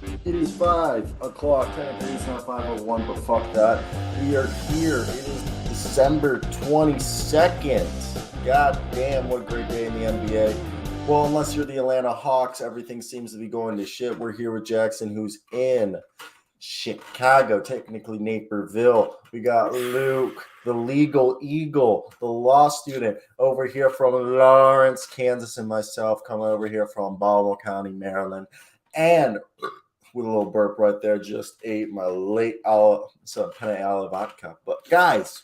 It is 5 o'clock. Technically, it's not 5:01, but fuck that. We are here. It is December 22nd. God damn, what a great day in the NBA. Well, unless you're the Atlanta Hawks, everything seems to be going to shit. We're here with Jackson, who's in Chicago, technically Naperville. We got Luke, the legal eagle, the law student, over here from Lawrence, Kansas, and myself coming over here from Baltimore County, Maryland. And with a little burp right there, just ate my late penne alla vodka. But guys,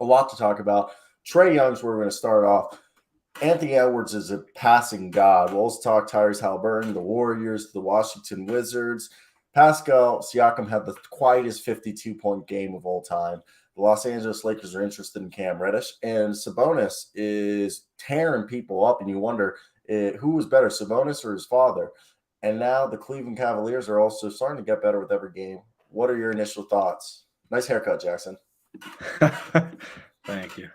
a lot to talk about. Trae Young's where we're going to start off. Anthony Edwards is a passing god. We'll also talk Tyrese Halliburton, the Warriors, the Washington Wizards. Pascal Siakam had the quietest 52-point game of all time. The Los Angeles Lakers are interested in Cam Reddish, and Sabonis is tearing people up, and you wonder who was better, Sabonis or his father? And now the Cleveland Cavaliers are also starting to get better with every game. What are your initial thoughts? Nice haircut, Jackson. Thank you.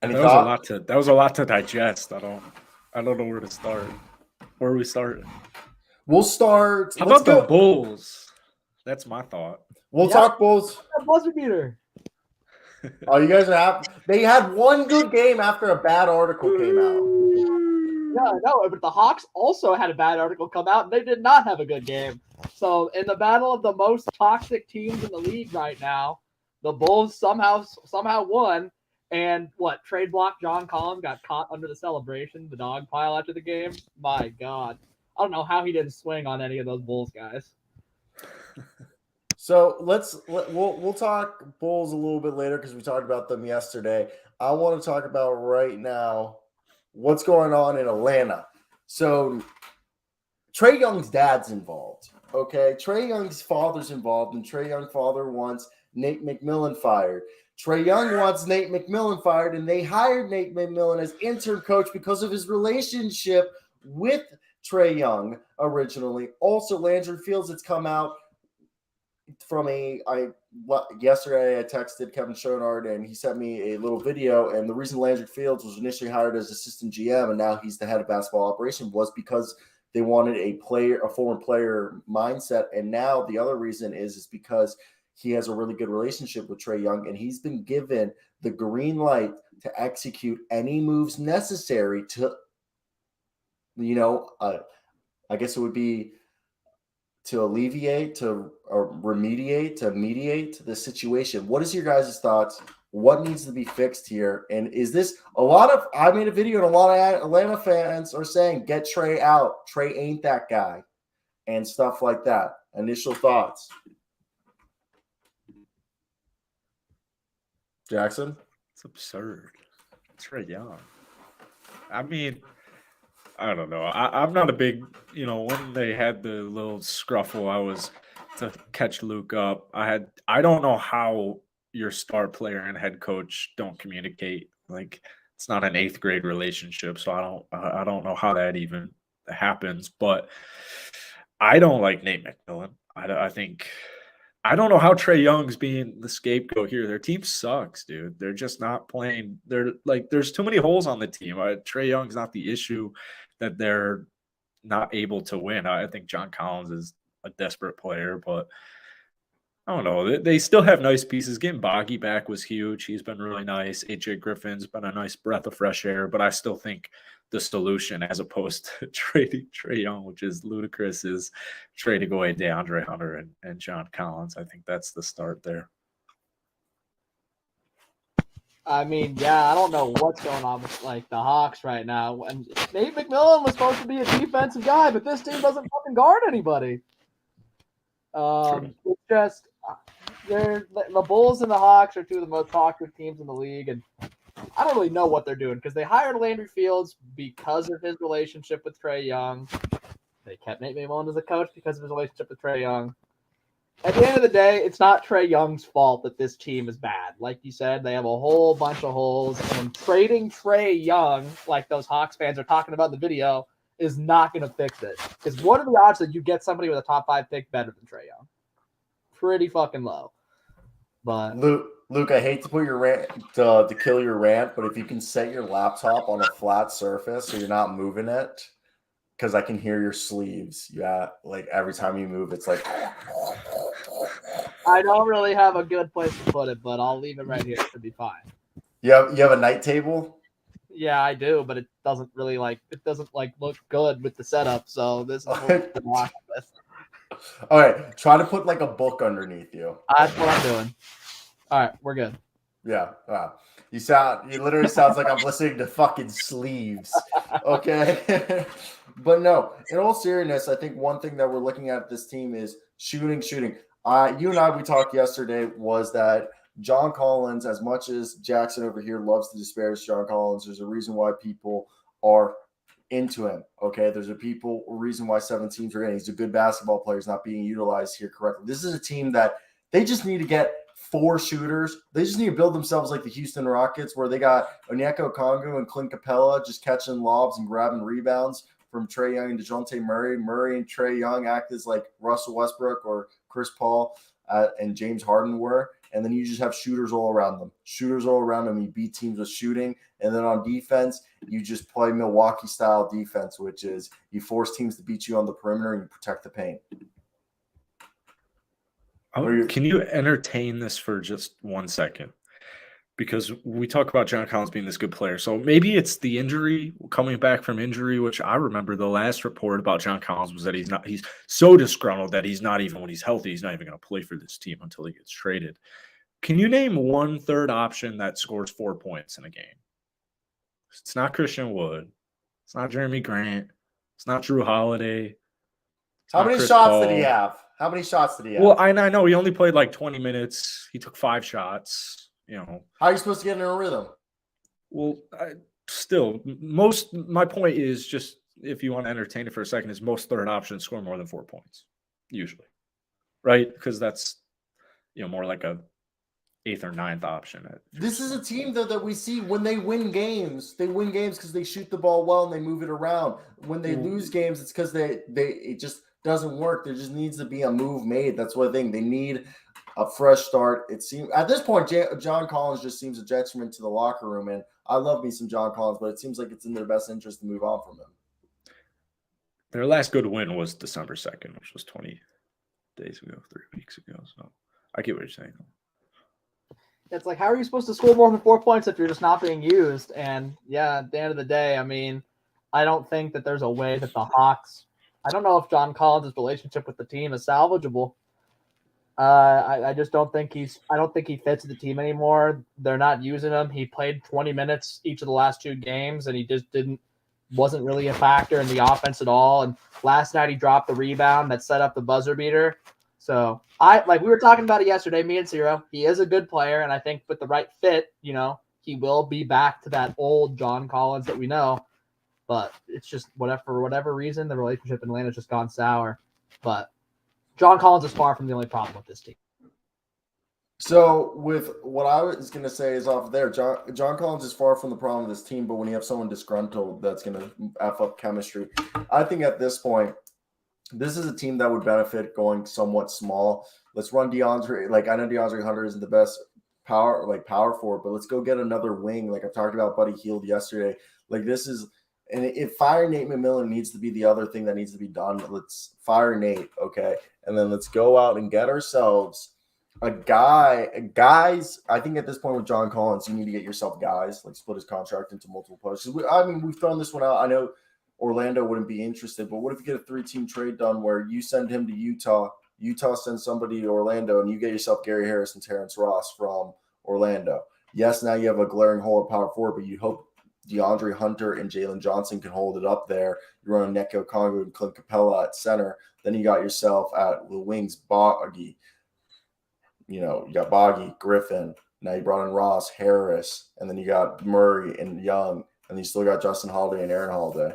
Any that thought? Was a lot to digest. I don't know where to start. Where are we starting? We'll start. How about the Bulls? That's my thought. We'll talk Bulls. Buzzer beater. Oh, you guys are happy? They had one good game after a bad article came out. Yeah, I know, but the Hawks also had a bad article come out, and they did not have a good game. So, in the battle of the most toxic teams in the league right now, the Bulls somehow won. And trade block John Collins got caught under the celebration, the dog pile after the game. My God, I don't know how he didn't swing on any of those Bulls guys. So we'll talk Bulls a little bit later because we talked about them yesterday. I want to talk about right now what's going on in Atlanta. So Trae Young's dad's involved. Okay, Trae Young's father's involved, and Trae Young's father wants Nate McMillan fired. Trae Young wants Nate McMillan fired, and they hired Nate McMillan as interim coach because of his relationship with Trae Young originally. Also, Landry Fields has come out from yesterday I texted Kevin Schoenhardt and he sent me a little video, and the reason Landry Fields was initially hired as assistant GM and now he's the head of basketball operation was because they wanted a former player mindset, and now the other reason is because he has a really good relationship with Trae Young, and he's been given the green light to execute any moves necessary to, I guess it would be to alleviate, to remediate, to mediate the situation. What is your guys' thoughts? What needs to be fixed here? And is this I made a video and a lot of Atlanta fans are saying, get Trae out. Trae ain't that guy and stuff like that. Initial thoughts. Jackson? It's absurd. Trae Young. I mean, I don't know. I'm not a big, when they had the little scruffle, I was to catch Luke up. I don't know how your star player and head coach don't communicate. Like, it's not an 8th grade relationship, so I don't know how that even happens. But I don't like Nate McMillan. I don't know how Trae Young's being the scapegoat here. Their team sucks, dude. They're just not playing. They're like, there's too many holes on the team. Trae Young's not the issue that they're not able to win. I think John Collins is a desperate player, but I don't know. They still have nice pieces. Getting Boggy back was huge. He's been really nice. AJ Griffin's been a nice breath of fresh air, but I still think the solution, as opposed to trading Trae Young, which is ludicrous, is trading away DeAndre Hunter and John Collins. I think that's the start there. I mean, yeah, I don't know what's going on with the Hawks right now. And Nate McMillan was supposed to be a defensive guy, but this team doesn't fucking guard anybody. It's just the Bulls and the Hawks are two of the most toxic teams in the league, and I don't really know what they're doing because they hired Landry Fields because of his relationship with Trae Young. They kept Nate McMillan as a coach because of his relationship with Trae Young. At the end of the day, it's not Trae Young's fault that this team is bad. Like you said, they have a whole bunch of holes, and trading Trae Young, like those Hawks fans are talking about in the video, is not going to fix it. Because what are the odds that you get somebody with a top 5 pick better than Trae Young? Pretty fucking low. But Luke, I hate to put your rant to kill your rant, but if you can set your laptop on a flat surface so you're not moving it, because I can hear your sleeves. Yeah, like every time you move, it's like. I don't really have a good place to put it, but I'll leave it right here. It should be fine. You have a night table? Yeah, I do, but it doesn't really look good with the setup. So this is what we're walking with. All right, try to put like a book underneath you. That's what I'm doing. All right, we're good. Yeah, wow. You literally sounds like I'm listening to fucking sleeves. Okay. But no, in all seriousness, I think one thing that we're looking at this team is shooting. You and I, we talked yesterday, was that John Collins, as much as Jackson over here loves to disparage John Collins, there's a reason why people are into him. Okay. There's a reason why 7 teams are in. He's a good basketball player. He's not being utilized here correctly. This is a team that they just need to get 4 shooters. They just need to build themselves like the Houston Rockets, where they got Onyeka Okongwu and Clint Capella just catching lobs and grabbing rebounds from Trae Young and DeJounte Murray. Murray and Trae Young act as like Russell Westbrook or Chris Paul and James Harden were. And then you just have shooters all around them. You beat teams with shooting. And then on defense, you just play Milwaukee-style defense, which is you force teams to beat you on the perimeter and you protect the paint. Can you entertain this for just 1 second? Because we talk about John Collins being this good player. So maybe it's the injury, coming back from injury, which I remember the last report about John Collins was that he's so disgruntled that he's not even, when he's healthy, he's not even going to play for this team until he gets traded. Can you name one third option that scores 4 points in a game? It's not Christian Wood. It's not Jeremy Grant. It's not Drew Holiday. How many shots did he have? Well, I know he only played like 20 minutes. He took 5 shots. How are you supposed to get in a rhythm? Well, my point is, just if you want to entertain it for a second, is most third options score more than 4 points, usually, right? Because that's more like a 8th or 9th option. This is a team though that we see when they win games. They win games because they shoot the ball well and they move it around. When they lose games, it's because it just doesn't work. There just needs to be a move made. That's what I think. They need a fresh start. It seems at this point, John Collins just seems a detriment to the locker room. And I love me some John Collins, but it seems like it's in their best interest to move on from him. Their last good win was December 2nd, which was 20 days ago, 3 weeks ago. So I get what you're saying. It's like, how are you supposed to score more than 4 points if you're just not being used? And yeah, at the end of the day, I mean, I don't think that there's a way that the Hawks. I don't know if John Collins' relationship with the team is salvageable. I just don't think I don't think he fits the team anymore. They're not using him. He played 20 minutes each of the last 2 games, and he just wasn't really a factor in the offense at all. And last night he dropped the rebound that set up the buzzer beater. So we were talking about it yesterday, me and Cyro. He is a good player, and I think with the right fit, he will be back to that old John Collins that we know. But it's just for whatever reason, the relationship in Atlanta's just gone sour. But John Collins is far from the only problem with this team. So with what I was going to say is off there, John Collins is far from the problem with this team, but when you have someone disgruntled, that's going to F up chemistry. I think at this point, this is a team that would benefit going somewhat small. Let's run DeAndre. I know DeAndre Hunter isn't the best power forward, but let's go get another wing. Like I've talked about Buddy Hield yesterday. And if firing Nate McMillan needs to be the other thing that needs to be done, let's fire Nate, okay? And then let's go out and get ourselves guys. I think at this point with John Collins, you need to get yourself guys, like split his contract into multiple players. We've thrown this one out. I know Orlando wouldn't be interested, but what if you get a 3-team trade done where you send him to Utah sends somebody to Orlando, and you get yourself Gary Harris and Terrence Ross from Orlando? Yes, now you have a glaring hole at power forward, but you hope DeAndre Hunter and Jalen Johnson can hold it up there. You run Onyeka Okongwu and Clint Capella at center. Then you got yourself at the wings, Boggy. You got Boggy, Griffin. Now you brought in Ross, Harris, and then you got Murray and Young, and you still got Justin Holiday and Aaron Holiday.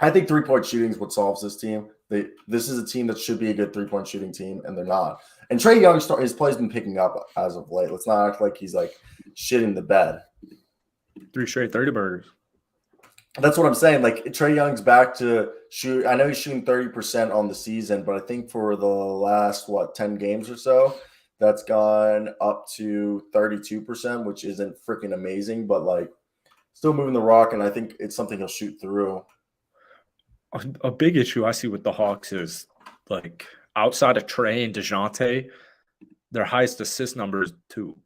I think 3-point shooting is what solves this team. This is a team that should be a good 3-point shooting team, and they're not. And Trae Young, his play's been picking up as of late. Let's not act like he's shitting the bed. 3 straight 30 burgers. That's what I'm saying. Trae Young's back to shoot. I know he's shooting 30% on the season, but I think for the last 10 games or so, that's gone up to 32%, which isn't freaking amazing, but still moving the rock. And I think it's something he'll shoot through. a big issue I see with the Hawks is like outside of Trae and DeJounte, their highest assist number is 2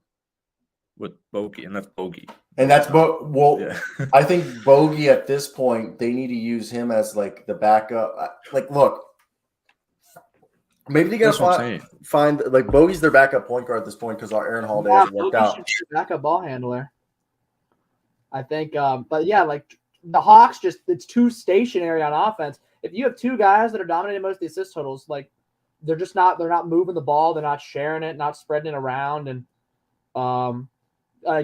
with Bogey, and that's Bogey. And that's well, Yeah. I think Bogey at this point, they need to use him as like the backup. Like, look, maybe they gotta find like Bogey's their backup point guard at this point because our Aaron Holiday hasn't worked out. Should be the backup ball handler, I think. But yeah, like the Hawks, it's too stationary on offense. If you have 2 guys that are dominating most of the assist totals, like they're not moving the ball, they're not sharing it, not spreading it around, and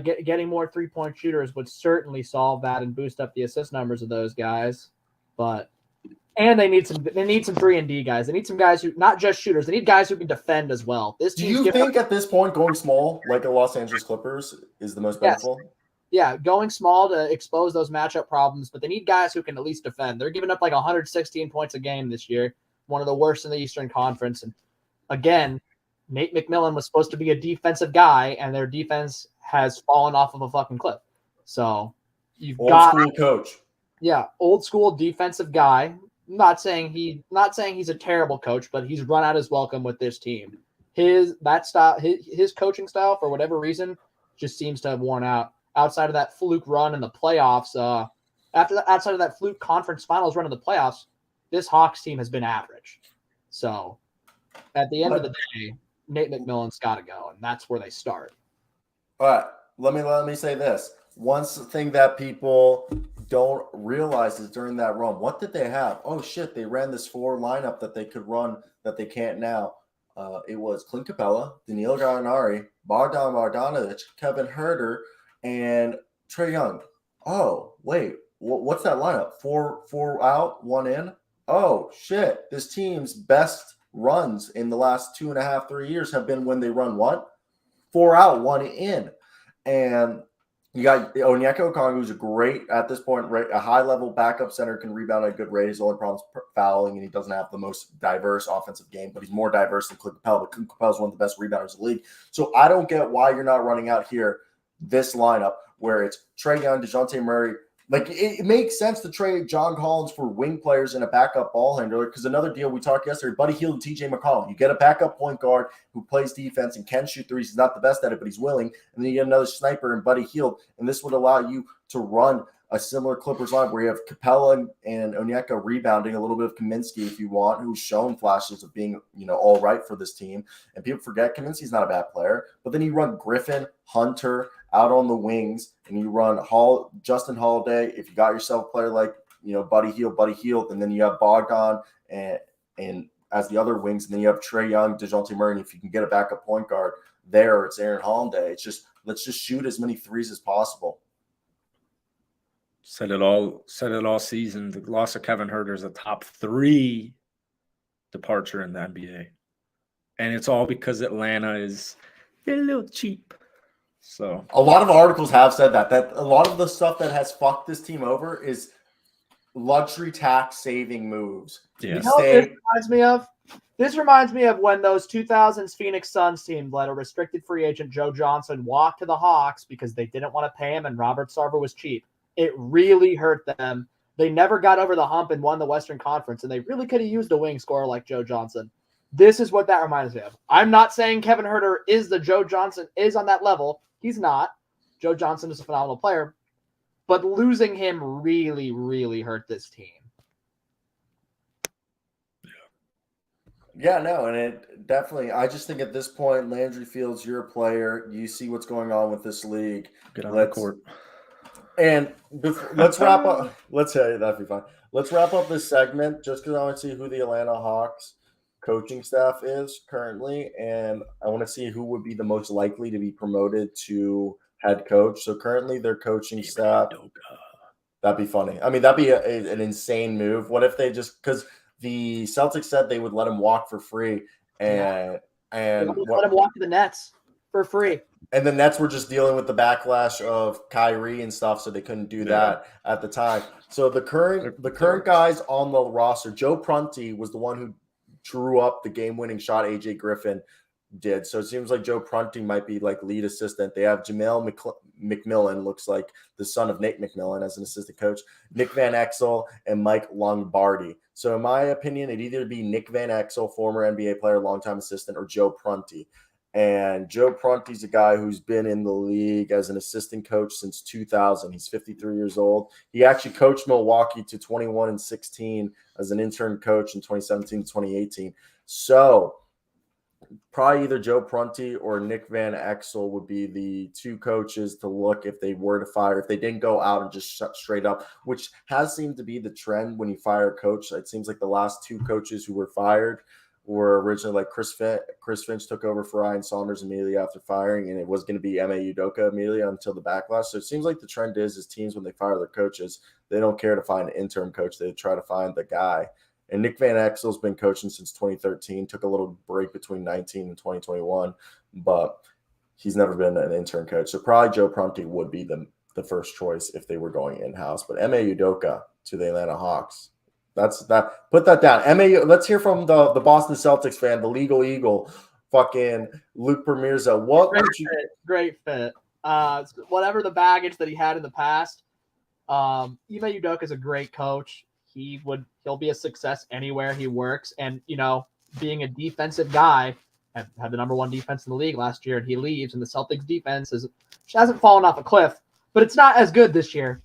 getting more 3-point shooters would certainly solve that and boost up the assist numbers of those guys. And they need some 3-and-D guys. They need some guys who not just shooters. They need guys who can defend as well. Do you think at this point going small like the Los Angeles Clippers is the most beneficial? Yes. Yeah, going small to expose those matchup problems, but they need guys who can at least defend. They're giving up like 116 points a game this year, one of the worst in the Eastern Conference. And again, Nate McMillan was supposed to be a defensive guy, and their defense has fallen off of a fucking cliff. So you've got old school coach. Yeah, old school defensive guy. Not saying he's a terrible coach, but he's run out his welcome with this team. His coaching style, for whatever reason, just seems to have worn out. Outside of that fluke run in the playoffs, outside of that fluke conference finals run in the playoffs, this Hawks team has been average. So at the end of the day, Nate McMillan's got to go, and that's where they start. All right, let me say this. One thing that people don't realize is during that run, what did they have? Oh shit, they ran this 4 lineup that they could run that they can't now. It was Clint Capella, Danilo Gallinari, Bogdan Bogdanovic, Kevin Huerter, and Trae Young. Oh wait, what's that lineup? 4 out, 1 in. Oh shit, this team's best runs in the last 2.5, 3 years have been when they run what? 4 out, 1 in. And you got Onyeka Okongwu, who's a great, at this point, a high-level backup center, can rebound at a good rate. His only problem is fouling, and he doesn't have the most diverse offensive game, but he's more diverse than Clint Capella. But Clint Capella is one of the best rebounders in the league. So I don't get why you're not running out here this lineup where it's Trae Young, DeJounte Murray. Like, it makes sense to trade John Collins for wing players and a backup ball handler because another deal we talked yesterday, Buddy Hield and TJ McCollum. You get a backup point guard who plays defense and can shoot threes. He's not the best at it, but he's willing. And then you get another sniper in Buddy Hield, and this would allow you to run a similar Clippers line where you have Capella and Onyeka rebounding, a little bit of Kaminsky if you want, who's shown flashes of being, all right for this team. And people forget Kaminsky's not a bad player. But then you run Griffin, Hunter out on the wings, and you run Justin Holiday. If you got yourself a player like, Buddy Hield, and then you have Bogdan and as the other wings, and then you have Trae Young, DeJounte Murray, and if you can get a backup point guard there, it's Aaron Holiday. It's just, let's just shoot as many threes as possible. Said it all season. The loss of Kevin Huerter is a top 3 departure in the NBA. And it's all because Atlanta is a little cheap. So a lot of articles have said that a lot of the stuff that has fucked this team over is luxury tax saving moves. Yeah. You know what this reminds me of? This reminds me of when those 2000s Phoenix Suns team let a restricted free agent Joe Johnson walk to the Hawks because they didn't want to pay him and Robert Sarver was cheap. It really hurt them. They never got over the hump and won the Western Conference, and they really could have used a wing scorer like Joe Johnson. This is what that reminds me of. I'm not saying Kevin Huerter is the Joe Johnson is on that level. He's not. Joe Johnson is a phenomenal player, but losing him really, really hurt this team. Yeah, no, and it definitely. I just think at this point, Landry Fields, you're a player. You see what's going on with this league. Get on the court. And let's wrap up. Let's say that'd be fine. Let's wrap up this segment just because I want to see who the Atlanta Hawks coaching staff is currently, and I want to see who would be the most likely to be promoted to head coach. So currently, their coaching staff. That'd be funny. I mean, that'd be an insane move. What if they just because the Celtics said they would let him walk for free, and let him walk to the Nets for free. And the Nets were just dealing with the backlash of Kyrie and stuff, so they couldn't do that at the time. So the current guys on the roster, Joe Prunty was the one who drew up the game-winning shot AJ Griffin did. So it seems like Joe Prunty might be like lead assistant. They have Jamel McMillan looks like the son of Nate McMillan as an assistant coach, Nick Van Exel, and Mike Lombardi. So in my opinion, it'd either be Nick Van Exel, former NBA player, longtime assistant, or Joe Prunty. And Joe Prunty's a guy who's been in the league as an assistant coach since 2000. He's 53 years old. He actually coached Milwaukee to 21-16 as an intern coach in 2017 to 2018. So probably either Joe Prunty or Nick Van Exel would be the two coaches to look if they were to fire, if they didn't go out and just shut straight up, which has seemed to be the trend when you fire a coach. It seems like the last two coaches who were fired were originally like Chris Finch took over for Ryan Saunders immediately after firing, and it was going to be Ime Udoka immediately until the backlash. So it seems like the trend is teams, when they fire their coaches, they don't care to find an interim coach. They try to find the guy. And Nick Van Exel's been coaching since 2013, took a little break between 19 and 2021, but he's never been an intern coach. So probably Joe Prunty would be the first choice if they were going in-house. But Ime Udoka to the Atlanta Hawks. That's that. Put that down. Let's hear from the Boston Celtics fan, the legal eagle, fucking Luke Permirza. Great fit. Whatever the baggage that he had in the past, Ime Udoka is a great coach. He'll be a success anywhere he works. And, being a defensive guy, had the number one defense in the league last year, and he leaves, and the Celtics defense hasn't fallen off a cliff, but it's not as good this year.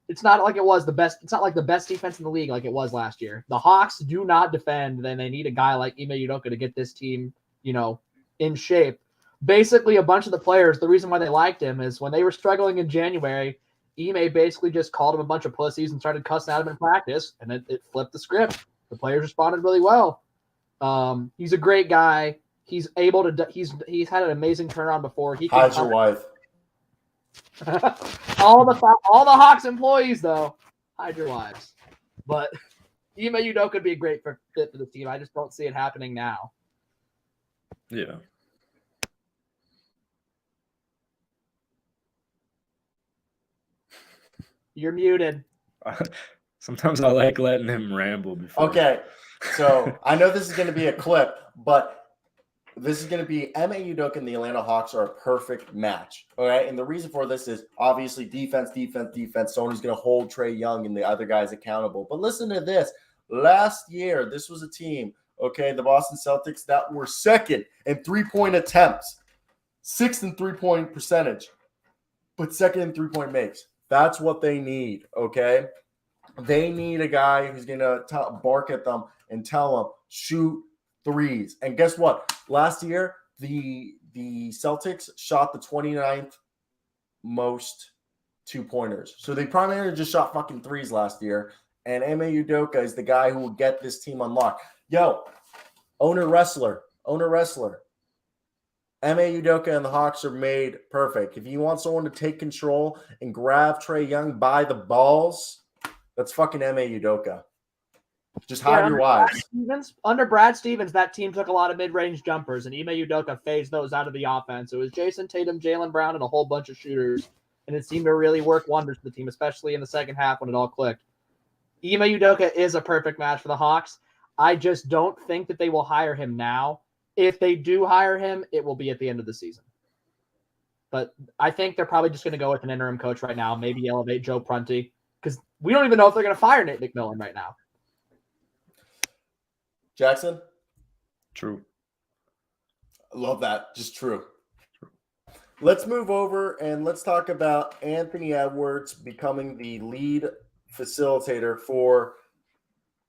It's not like it was the best. It's not like the best defense in the league like it was last year. The Hawks do not defend. Then they need a guy like Ime Udoka to get this team, in shape. Basically, a bunch of the players, the reason why they liked him is when they were struggling in January, Ime basically just called him a bunch of pussies and started cussing at him in practice, and it flipped the script. The players responded really well. He's a great guy. He's able to. He's had an amazing turnaround before. Hide your wife. all the Hawks employees, though, hide your wives. But Ime Udoka could be a great fit for the team. I just don't see it happening now. Yeah. You're muted. Sometimes I like letting him ramble before. Okay, so I know this is going to be a clip, but this is going to be Ime Udoka and the Atlanta Hawks are a perfect match. All right, and the reason for this is obviously defense. Sony's going to hold Trae Young and the other guys accountable. But listen to this. Last year, this was a team, okay, the Boston Celtics, that were second in three-point attempts, sixth in three-point percentage, but second in three-point makes. That's what they need, okay? They need a guy who's going to bark at them and tell them, shoot threes. And guess what? Last year, the Celtics shot the 29th most two-pointers. So they primarily just shot fucking threes last year. And Ime Udoka is the guy who will get this team unlocked. Yo, owner wrestler. Ime Udoka and the Hawks are made perfect. If you want someone to take control and grab Trae Young by the balls, that's fucking Ime Udoka. Just hide your wives. Under Brad Stevens, that team took a lot of mid-range jumpers, and Ime Udoka phased those out of the offense. It was Jason Tatum, Jaylen Brown, and a whole bunch of shooters, and it seemed to really work wonders for the team, especially in the second half when it all clicked. Ime Udoka is a perfect match for the Hawks. I just don't think that they will hire him now. If they do hire him, it will be at the end of the season. But I think they're probably just going to go with an interim coach right now, maybe elevate Joe Prunty, because we don't even know if they're going to fire Nate McMillan right now. Jackson? True. I love that. Just true. Let's move over and let's talk about Anthony Edwards becoming the lead facilitator for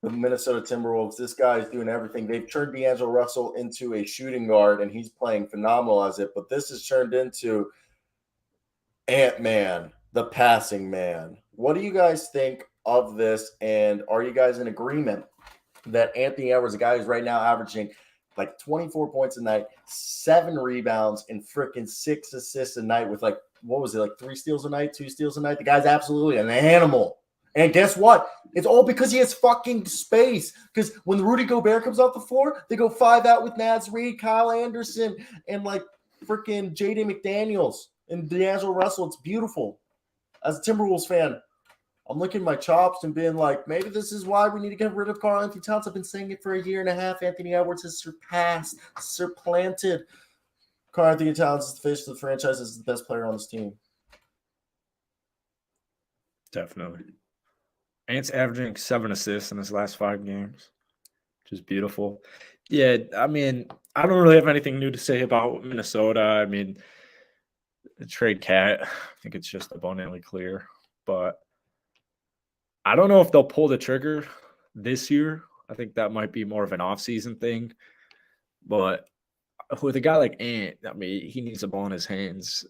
the Minnesota Timberwolves. This guy is doing everything. They've turned D'Angelo Russell into a shooting guard, and he's playing phenomenal as it. But this has turned into Ant-Man, the passing man. What do you guys think of this? And are you guys in agreement that Anthony Edwards, a guy who's right now averaging like 24 points a night, 7 rebounds, and freaking 6 assists a night with 3 steals a night, 2 steals a night? The guy's absolutely an animal. And guess what? It's all because he has fucking space. Because when Rudy Gobert comes off the floor, they go 5 out with Naz Reid, Kyle Anderson, and freaking J.D. McDaniels and D'Angelo Russell. It's beautiful. As a Timberwolves fan, I'm licking my chops and being like, maybe this is why we need to get rid of Karl Anthony Towns. I've been saying it for a year and a half. Anthony Edwards has supplanted Karl Anthony Towns as the face of the franchise as the best player on this team. Definitely. Ant's averaging 7 assists in his last 5 games, which is beautiful. Yeah, I mean, I don't really have anything new to say about Minnesota. I mean, the trade Cat, I think it's just abundantly clear. But I don't know if they'll pull the trigger this year. I think that might be more of an offseason thing. But with a guy like Ant, I mean, he needs the ball in his hands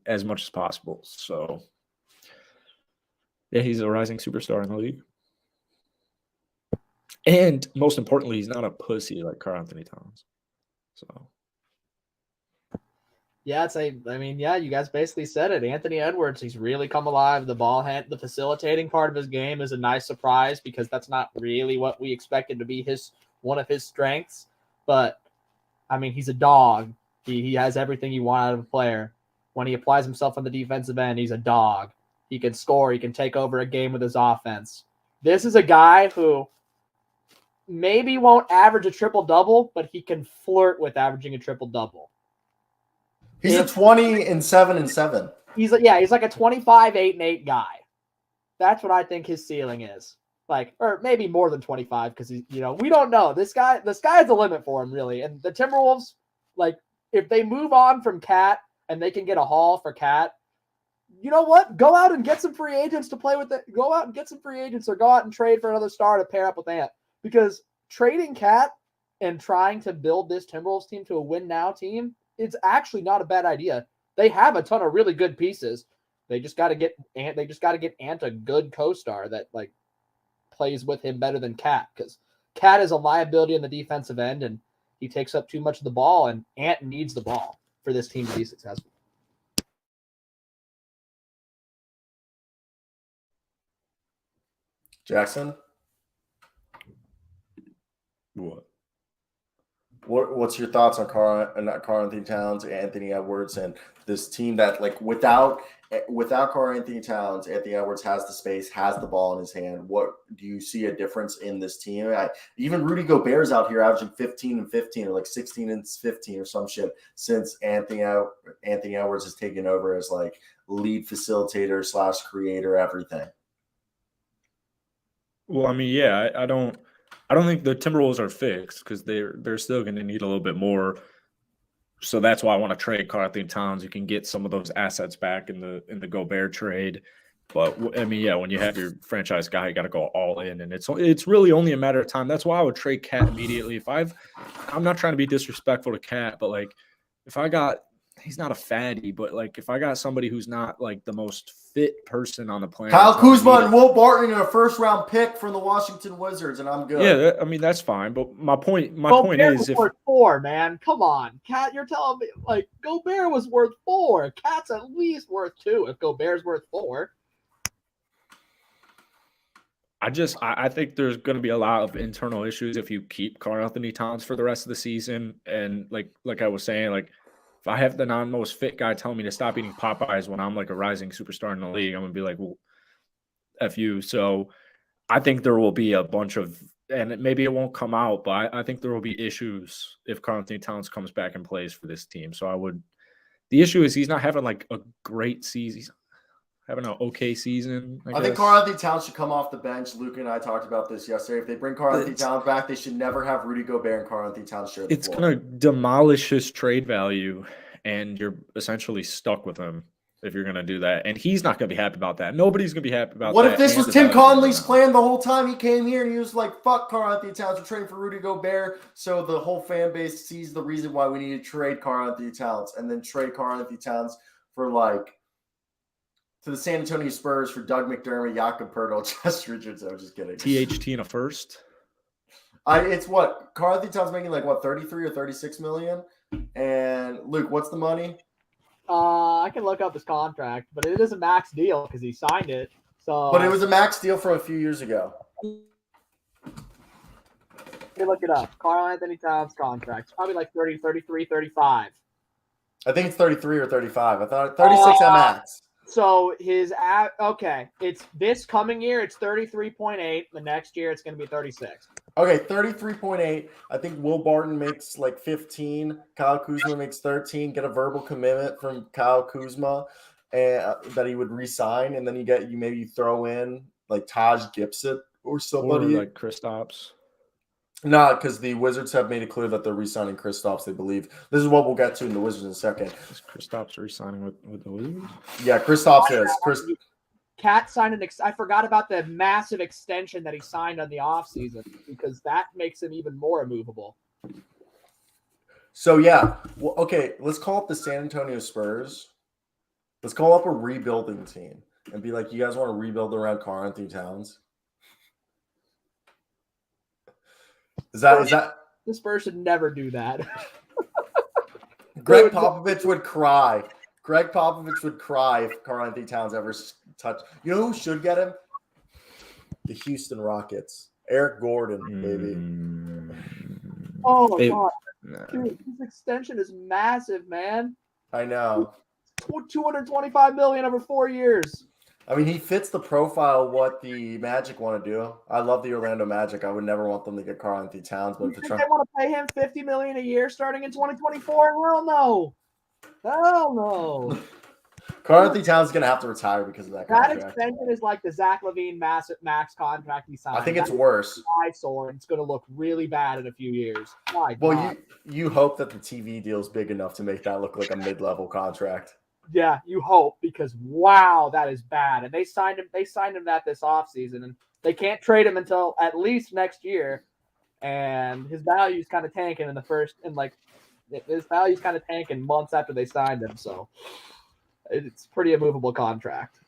as much as possible. So, yeah, he's a rising superstar in the league. And most importantly, he's not a pussy like Karl Anthony Towns. So, Yeah, you guys basically said it. Anthony Edwards, he's really come alive. The facilitating part of his game is a nice surprise because that's not really what we expected to be one of his strengths. But I mean, he's a dog. He has everything you want out of a player. When he applies himself on the defensive end, he's a dog. He can score. He can take over a game with his offense. This is a guy who maybe won't average a triple-double, but he can flirt with averaging a triple-double. He's a 20 and 7 and 7. He's like a 25, 8 and 8 guy. That's what I think his ceiling is. Like, or maybe more than 25 because we don't know. The sky's the limit for him, really. And the Timberwolves, like, if they move on from Cat and they can get a haul for Cat, you know what? Go out and get some free agents to play with it. Go out and get some free agents or go out and trade for another star to pair up with Ant. Because trading Cat and trying to build this Timberwolves team to a win now team, it's actually not a bad idea. They have a ton of really good pieces. They just got to get Ant a good co-star that like plays with him better than Cat, because Cat is a liability in the defensive end and he takes up too much of the ball, and Ant needs the ball for this team to be successful. Jackson? what? What's your thoughts on Karl Anthony Towns, Anthony Edwards, and this team that, like, without Karl Anthony Towns, Anthony Edwards has the space, has the ball in his hand. What do you see a difference in this team? Even Rudy Gobert's out here averaging 15 and 15 or like 16 and 15 or some shit since Anthony Edwards has taken over as like lead facilitator / creator, everything. Well, I mean, yeah, I don't think the Timberwolves are fixed because they're still going to need a little bit more. So that's why I want to trade Karl Anthony Towns. You can get some of those assets back in the Gobert trade. But I mean, yeah, when you have your franchise guy, you got to go all in, and it's really only a matter of time. That's why I would trade Cat immediately. I'm not trying to be disrespectful to Cat, but like he's not a fatty, but like if I got somebody who's not like the most fit person on the planet, Kyle Kuzma and Will Barton in a first-round pick from the Washington Wizards, and I'm good. Yeah, I mean that's fine. But my point is, if worth 4, man, come on, Cat, you're telling me like Gobert was worth 4. Cat's at least worth 2. If Gobert's worth 4. I think there's going to be a lot of internal issues if you keep Karl Anthony Towns for the rest of the season, and like I was saying, like. If I have the non-most fit guy telling me to stop eating Popeyes when I'm like a rising superstar in the league, I'm going to be like, well, F you. So I think there will be a bunch of, and maybe it won't come out, but I think there will be issues if Karl Anthony Towns comes back and plays for this team. So the issue is he's not having like a great season. He's having an okay season. I think Karl Anthony Towns should come off the bench. Luke and I talked about this yesterday. If they bring Karl Anthony Towns back, they should never have Rudy Gobert and Karl Anthony Towns share the It's floor. going to demolish his trade value, and you're essentially stuck with him if you're going to do that. And he's not going to be happy about that. Nobody's going to be happy about that. What if this was Tim Conley's plan the whole time he came here and he was like, fuck Karl Anthony Towns, we're trading for Rudy Gobert, so the whole fan base sees the reason why we need to trade Karl Anthony Towns, and then trade Karl Anthony Towns for like to the San Antonio Spurs for Doug McDermott, Jakob Poeltl, Josh Richardson. I'm just kidding. THT in a first. It's what Karl Anthony Towns making, like what, 33 or 36 million? And Luke, what's the money? I can look up his contract, but it is a max deal because he signed it. So, but it was a max deal from a few years ago. Let me look it up. Karl Anthony Towns contract. It's probably like 30, 33, 35. I think it's 33 or 35. I thought 36 at max. So it's this coming year, it's 33.8. The next year, it's going to be 36. Okay, 33.8. I think Will Barton makes like 15. Kyle Kuzma makes 13. Get a verbal commitment from Kyle Kuzma. and that he would re-sign, and then you maybe throw in like Taj Gibson or somebody. Or like Kristaps. No, because the Wizards have made it clear that they're re-signing Kristaps, they believe. This is what we'll get to in the Wizards in a second. Is Kristaps re-signing with the Wizards? Yeah, Kristaps is. Cat signed I forgot about the massive extension that he signed on the offseason because that makes him even more immovable. So, yeah. Well, okay, let's call up the San Antonio Spurs. Let's call up a rebuilding team and be like, you guys want to rebuild around Karl-Anthony Towns? Is that the Spurs should never do that? Greg Popovich would cry. Greg Popovich would cry if Karl-Anthony Towns ever touched. You know who should get him? The Houston Rockets. Eric Gordon, baby. Oh my God. Dude, his extension is massive, man. I know. $225 million over 4 years. I mean, he fits the profile of what the Magic want to do. I love the Orlando Magic. I would never want them to get Karl-Anthony Towns, but they want to pay him $50 million a year starting in 2024? Hell no. Hell no. Karl-Anthony Towns is going to have to retire because of that contract. That extension is like the Zach LaVine max contract he signed. I think it's worse. Eyesore, and it's going to look really bad in a few years. Well, you hope that the TV deal is big enough to make that look like a mid-level contract. Yeah, you hope, because wow, that is bad. And they signed him that this offseason, and they can't trade him until at least next year. And his value's kind of tanking his value's kind of tanking months after they signed him. So it's pretty immovable contract.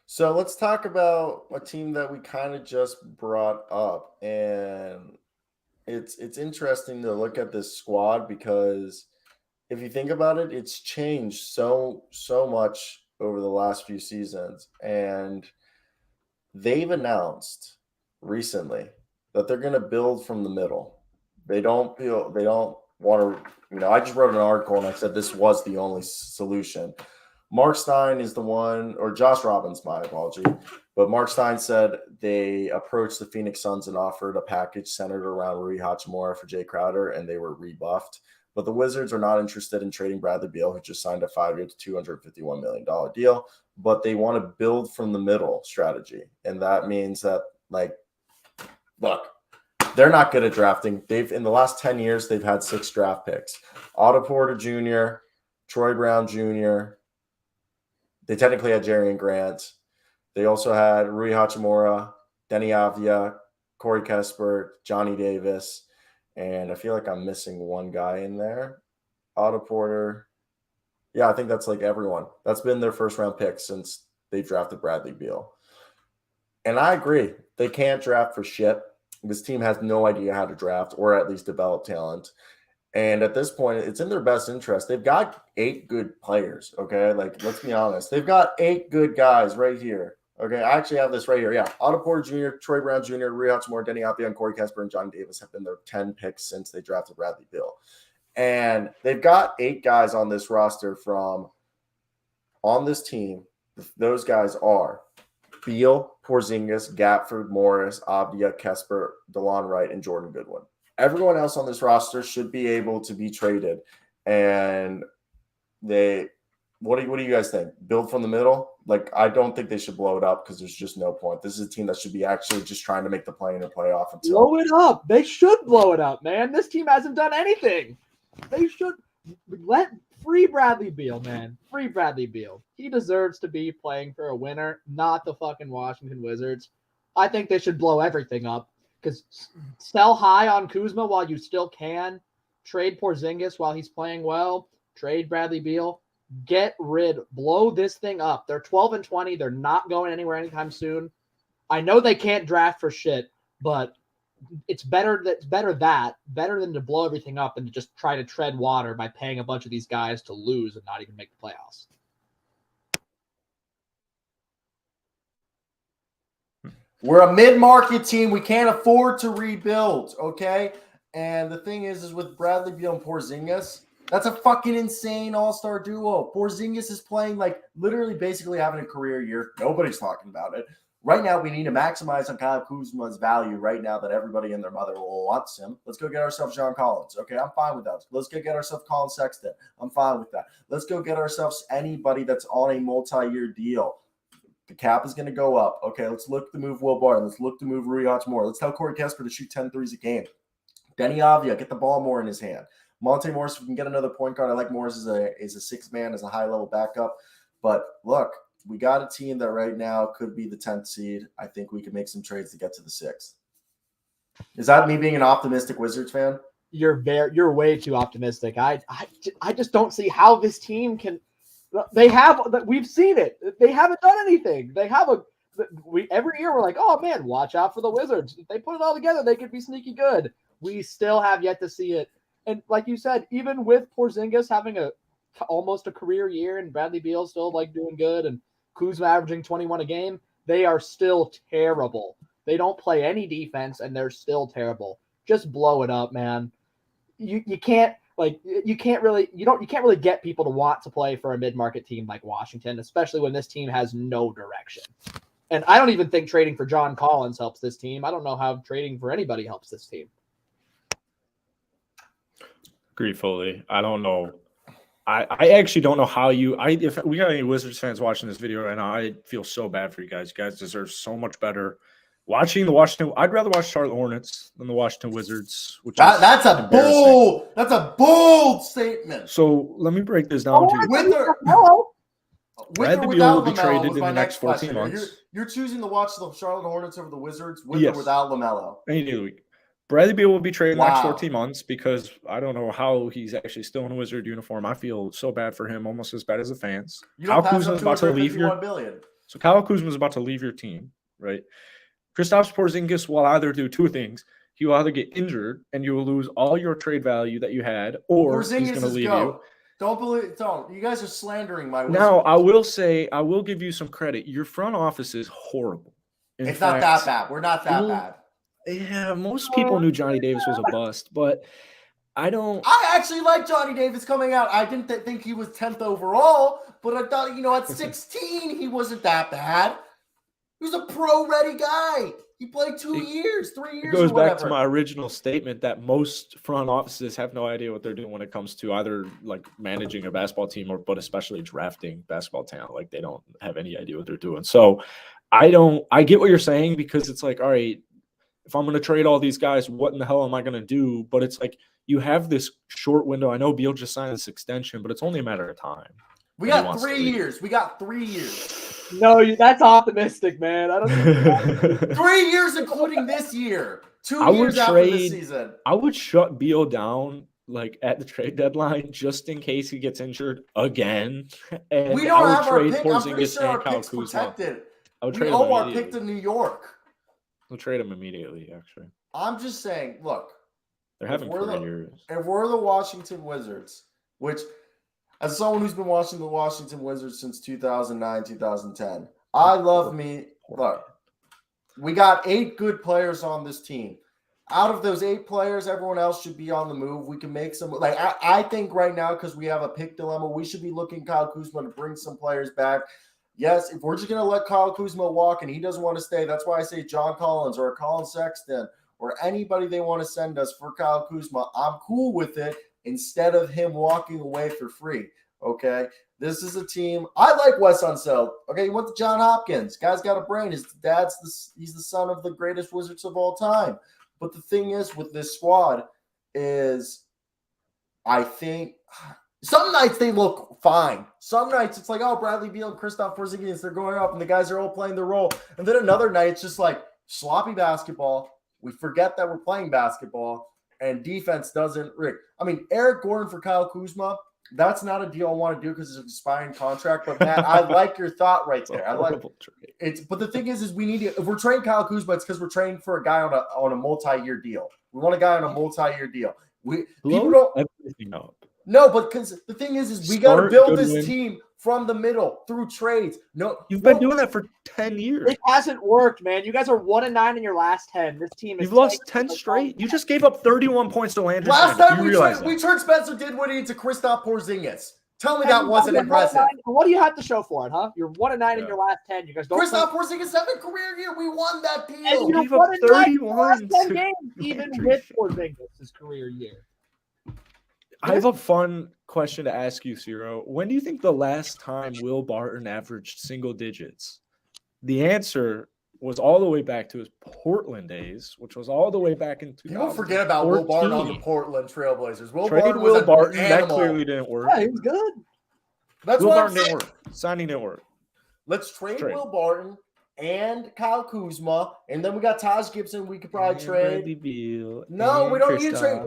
So let's talk about a team that we kind of just brought up, and it's interesting to look at this squad because if you think about it, it's changed so much over the last few seasons, and they've announced recently that they're going to build from the middle. They don't want to, I just wrote an article and I said this was the only solution. Mark Stein is the one, or Josh Robbins, my apology. But Mark Stein said they approached the Phoenix Suns and offered a package centered around Rui Hachimura for Jay Crowder, and they were rebuffed. But the Wizards are not interested in trading Bradley Beal, who just signed a 5-year to $251 million deal. But they want to build from the middle strategy. And that means that, look, they're not good at drafting. In the last 10 years, they've had 6 draft picks. Otto Porter Jr., Troy Brown Jr., they technically had Jerry and Grant. They also had Rui Hachimura, Denny Avdia, Corey Kesper, Johnny Davis, and I feel like I'm missing one guy in there. Otto Porter. Yeah, I think that's like everyone. That's been their first-round pick since they drafted Bradley Beal. And I agree. They can't draft for shit. This team has no idea how to draft or at least develop talent. And at this point, it's in their best interest. They've got 8 good players, okay? Let's be honest. They've got 8 good guys right here, okay? I actually have this right here. Yeah, Otto Porter Jr., Troy Brown Jr., Rui Hachimura, Denny Avdia, and Corey Kesper and Johnny Davis have been their 10 picks since they drafted Bradley Beal. And they've got 8 guys on this roster on this team. Those guys are Beal, Porzingis, Gatford, Morris, Avdia, Kesper, DeLon Wright, and Jordan Goodwin. Everyone else on this roster should be able to be traded. And what do you guys think? Build from the middle? I don't think they should blow it up because there's just no point. This is a team that should be actually just trying to make the play in the playoff. Blow it up. They should blow it up, man. This team hasn't done anything. They should free Bradley Beal, man. Free Bradley Beal. He deserves to be playing for a winner, not the fucking Washington Wizards. I think they should blow everything up. Because sell high on Kuzma while you still can. Trade Porzingis while he's playing well. Trade Bradley Beal. Blow this thing up. They're 12-20. They're not going anywhere anytime soon. I know they can't draft for shit, but it's better than to blow everything up and to just try to tread water by paying a bunch of these guys to lose and not even make the playoffs. We're a mid-market team. We can't afford to rebuild, okay? And the thing is with Bradley Beal and Porzingis, that's a fucking insane all-star duo. Porzingis is playing literally basically having a career year. Nobody's talking about it. Right now, we need to maximize on Kyle Kuzma's value right now that everybody and their mother wants him. Let's go get ourselves John Collins. Okay, I'm fine with that. Let's go get ourselves Colin Sexton. I'm fine with that. Let's go get ourselves anybody that's on a multi-year deal. The cap is going to go up. Okay, let's look to move Will Barton. Let's look to move Rui Hachimura. Let's tell Corey Kesper to shoot 10 threes a game. Denny Avdia, get the ball more in his hand. Monte Morris, if we can get another point guard. I like Morris as a six-man, as a high-level backup. But look, we got a team that right now could be the 10th seed. I think we can make some trades to get to the 6th. Is that me being an optimistic Wizards fan? You're way too optimistic. I just don't see how this team can. We've seen it. They haven't done anything. Every year we're like, oh man, watch out for the Wizards. If they put it all together, they could be sneaky good. We still have yet to see it. And like you said, even with Porzingis having almost a career year and Bradley Beal still like doing good and Kuzma averaging 21 a game, they are still terrible. They don't play any defense and they're still terrible. Just blow it up, man. You can't really get people to want to play for a mid-market team like Washington, especially when this team has no direction. And I don't even think trading for John Collins helps this team. I don't know how trading for anybody helps this team. Agree fully. I don't know. I actually don't know how if we got any Wizards fans watching this video right now, I feel so bad for you guys. You guys deserve so much better. Watching the Washington, I'd rather watch Charlotte Hornets than the Washington Wizards. That's a bold statement. So let me break this down to you. Bradley Beal will be traded in the next 14 months. You're choosing to watch the Charlotte Hornets over the Wizards with or without LaMelo. Any day of the week. Bradley Beal will be traded in the next 14 months because I don't know how he's actually still in a Wizard uniform. I feel so bad for him, almost as bad as the fans. Kyle Kuzma's about to leave Kyle Kuzma's about to leave your team, right? Kristaps Porzingis will either do two things. He will either get injured and you will lose all your trade value that you had, or he's going to leave you. Don't. You guys are slandering my Wizards. Now, I will give you some credit. Your front office is horrible. It's not that bad. We're not that bad. Yeah, most people knew Johnny Davis was a bust, but I don't. I actually like Johnny Davis coming out. I didn't think he was 10th overall, but I thought, at 16, he wasn't that bad. He was a pro-ready guy. He played 3 years. It goes back to my original statement that most front offices have no idea what they're doing when it comes to either like managing a basketball team but especially drafting basketball talent. Like they don't have any idea what they're doing. So I get what you're saying because it's like, all right, if I'm going to trade all these guys, what in the hell am I going to do? But it's like you have this short window. I know Beal just signed this extension, but it's only a matter of time. We got 3 years. No, that's optimistic, man. I don't. 3 years, including this year. 2 years after this season. I would shut Beal down like at the trade deadline just in case he gets injured again. And we don't have our pick. I'm pretty sure our pick's protected. We owe our pick to New York. We'll trade him immediately, actually. I'm just saying, look. They're having careers. If we're the Washington Wizards, which – as someone who's been watching the Washington Wizards since 2009, 2010, I love me. Look, we got 8 good players on this team. Out of those 8 players, everyone else should be on the move. We can make some. Like I think right now, because we have a pick dilemma, we should be looking Kyle Kuzma to bring some players back. Yes, if we're just going to let Kyle Kuzma walk and he doesn't want to stay, that's why I say John Collins or Colin Sexton or anybody they want to send us for Kyle Kuzma. I'm cool with it. Instead of him walking away for free, okay? This is a team. I like Wes Unseld. Okay, he went to John Hopkins. Guy's got a brain. His dad's he's the son of the greatest Wizards of all time. But the thing is with this squad is I think some nights they look fine. Some nights it's like, oh, Bradley Beal and Kristaps Porzingis, they're going up and the guys are all playing their role. And then another night it's just like sloppy basketball. We forget that we're playing basketball. And defense doesn't rig. I mean, Eric Gordon for Kyle Kuzma, that's not a deal I want to do because it's an expiring contract. But Matt, I like your thought right there. I like it. But the thing is we need to. If we're trading Kyle Kuzma, it's because we're trading for a guy on a multi-year deal. We want a guy on a multi-year deal. People don't. No, but because the thing is we got to build this team from the middle through trades. No, you've been doing that for 10 years. It hasn't worked, man. You guys are 1-9 in your last 10. This team is. You've lost 10 straight. You just gave up 31 points to Landry. Last time we turned Spencer Dinwiddie into Kristaps Porzingis. Tell me that wasn't impressive. What do you have to show for it, huh? You're 1-9 in your last 10. You guys don't. Kristaps Porzingis' 7th career year. We won that deal. And you gave up 31 10 games, even with Porzingis' career year. I have a fun question to ask you, Cyro. When do you think the last time Will Barton averaged single digits? The answer was all the way back to his Portland days, which was all the way back in 2014. People forget about Will Barton on the Portland Trailblazers. Trade Will Barton, that clearly didn't work. Yeah, he was good. That's Will what Barton I'm didn't work. Signing didn't work. Let's trade Will Barton and Kyle Kuzma, and then we got Taj Gibson. We could probably trade. Bradley Beal. No, we don't need to trade.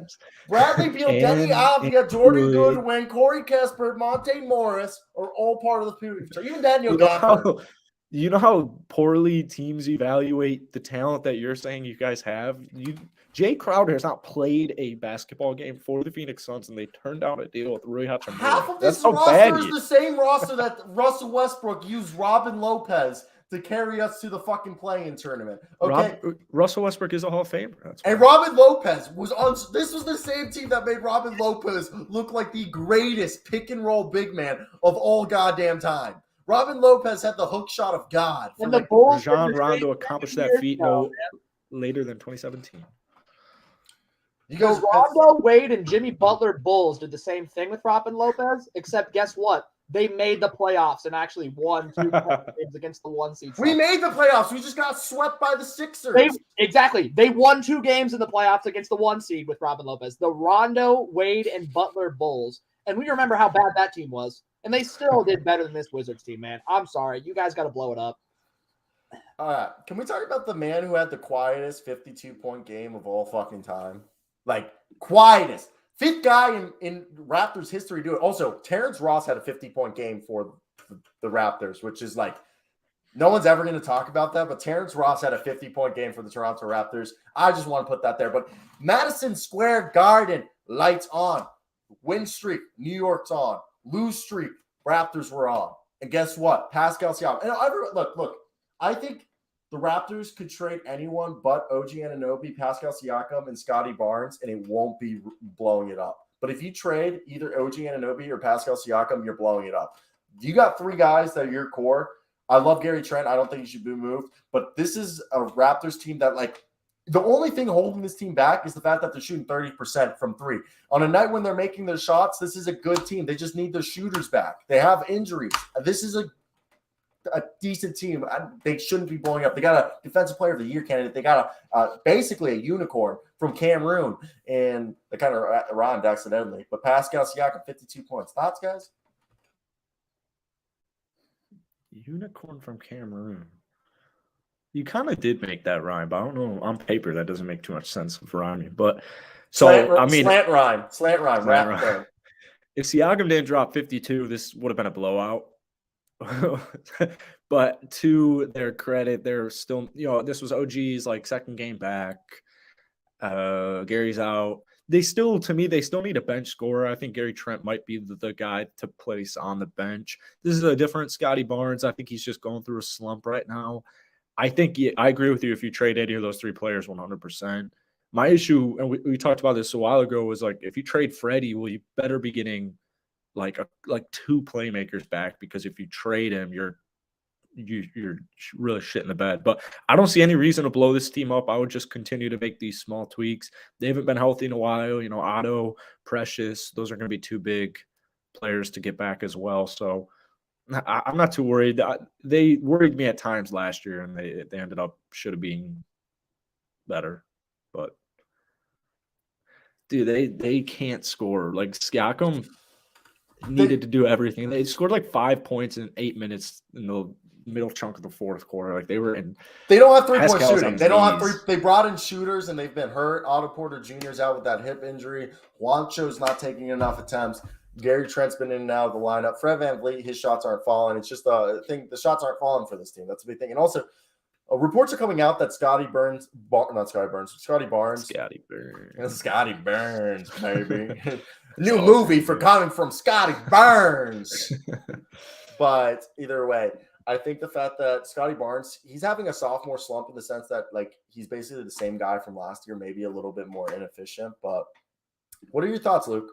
Bradley Beal, Denny Avdia, Jordan Goodwin, Corey Kesper, Monte Morris are all part of the future. Even Daniel Gafford. You know how poorly teams evaluate the talent that you're saying you guys have? Jay Crowder has not played a basketball game for the Phoenix Suns, and they turned down a deal with Rui Hachimura. Half of this roster is the same roster that Russell Westbrook used Robin Lopez to carry us to the fucking play-in tournament. Okay, Russell Westbrook is a Hall of Famer. And Robin Lopez was on. This was the same team that made Robin Lopez look like the greatest pick-and-roll big man of all goddamn time. Robin Lopez had the hook shot of God. And the Bulls Rajon Rondo accomplished that feat later than 2017. Rondo, Wade, and Jimmy Butler Bulls did the same thing with Robin Lopez, except guess what? They made the playoffs and actually won 2 games against the 1 seed. We made the playoffs. We just got swept by the Sixers. They won 2 games in the playoffs against the 1 seed with Robin Lopez. The Rondo, Wade, and Butler Bulls. And we remember how bad that team was. And they still did better than this Wizards team, man. I'm sorry. You guys got to blow it up. All right. Can we talk about the man who had the quietest 52-point game of all fucking time? Like, quietest. 5th guy in Raptors history to do it. Also, Terrence Ross had a 50-point game for the Raptors, which is like, no one's ever going to talk about that, but Terrence Ross had a 50-point game for the Toronto Raptors. I just want to put that there. But Madison Square Garden, lights on. Win streak, New York's on. Lose streak, Raptors were on. And guess what? Pascal-Raptors. And look, I think the Raptors could trade anyone but OG Anunoby, Pascal Siakam, and Scotty Barnes, and it won't be blowing it up. But if you trade either OG Anunoby or Pascal Siakam, you're blowing it up. You got 3 guys that are your core. I love Gary Trent. I don't think he should be moved. But this is a Raptors team that, like, the only thing holding this team back is the fact that they're shooting 30% from 3. On a night when they're making their shots, this is a good team. They just need their shooters back. They have injuries. This is a decent team. They shouldn't be blowing up. They got a defensive player of the year candidate. They got basically a unicorn from Cameroon, and they kind of rhymed accidentally. But Pascal Siakam, 52 points. Thoughts, guys? Unicorn from Cameroon. You kind of did make that rhyme, but I don't know. On paper, that doesn't make too much sense for rhyming. But so, slant rhyme, rap. If Siakam didn't drop 52, this would have been a blowout. But to their credit, they're still, this was OG's like second game back. Gary's out. They still need a bench scorer. I think Gary Trent might be the guy to place on the bench. This is a different Scotty Barnes. I think he's just going through a slump right now. I agree with you if you trade any of those 3 players 100%. My issue, and we talked about this a while ago, was like, if you trade Freddie, well, you better be getting like 2 playmakers back, because if you trade him, you're really shitting the bed. But I don't see any reason to blow this team up. I would just continue to make these small tweaks. They haven't been healthy in a while. Otto, Precious, those are going to be 2 big players to get back as well. So I'm not too worried. They worried me at times last year, and they ended up should have been better. But dude, they can't score. Like, Siakam needed to do everything. They scored like 5 points in 8 minutes in the middle chunk of the 4th quarter. Like, they were in. They don't have 3-point shooting. They don't have 3. They brought in shooters, and they've been hurt. Otto Porter Jr.'s out with that hip injury. Juancho's not taking enough attempts. Gary Trent's been in and out of the lineup. Fred VanVleet, his shots aren't falling. It's just a thing. The shots aren't falling for this team. That's a big thing. And also, reports are coming out that Scotty Barnes, baby. New movie for coming from Scotty Barnes. But either way, I think the fact that Scotty Barnes, he's having a sophomore slump in the sense that, like, he's basically the same guy from last year, maybe a little bit more inefficient. But what are your thoughts, Luke?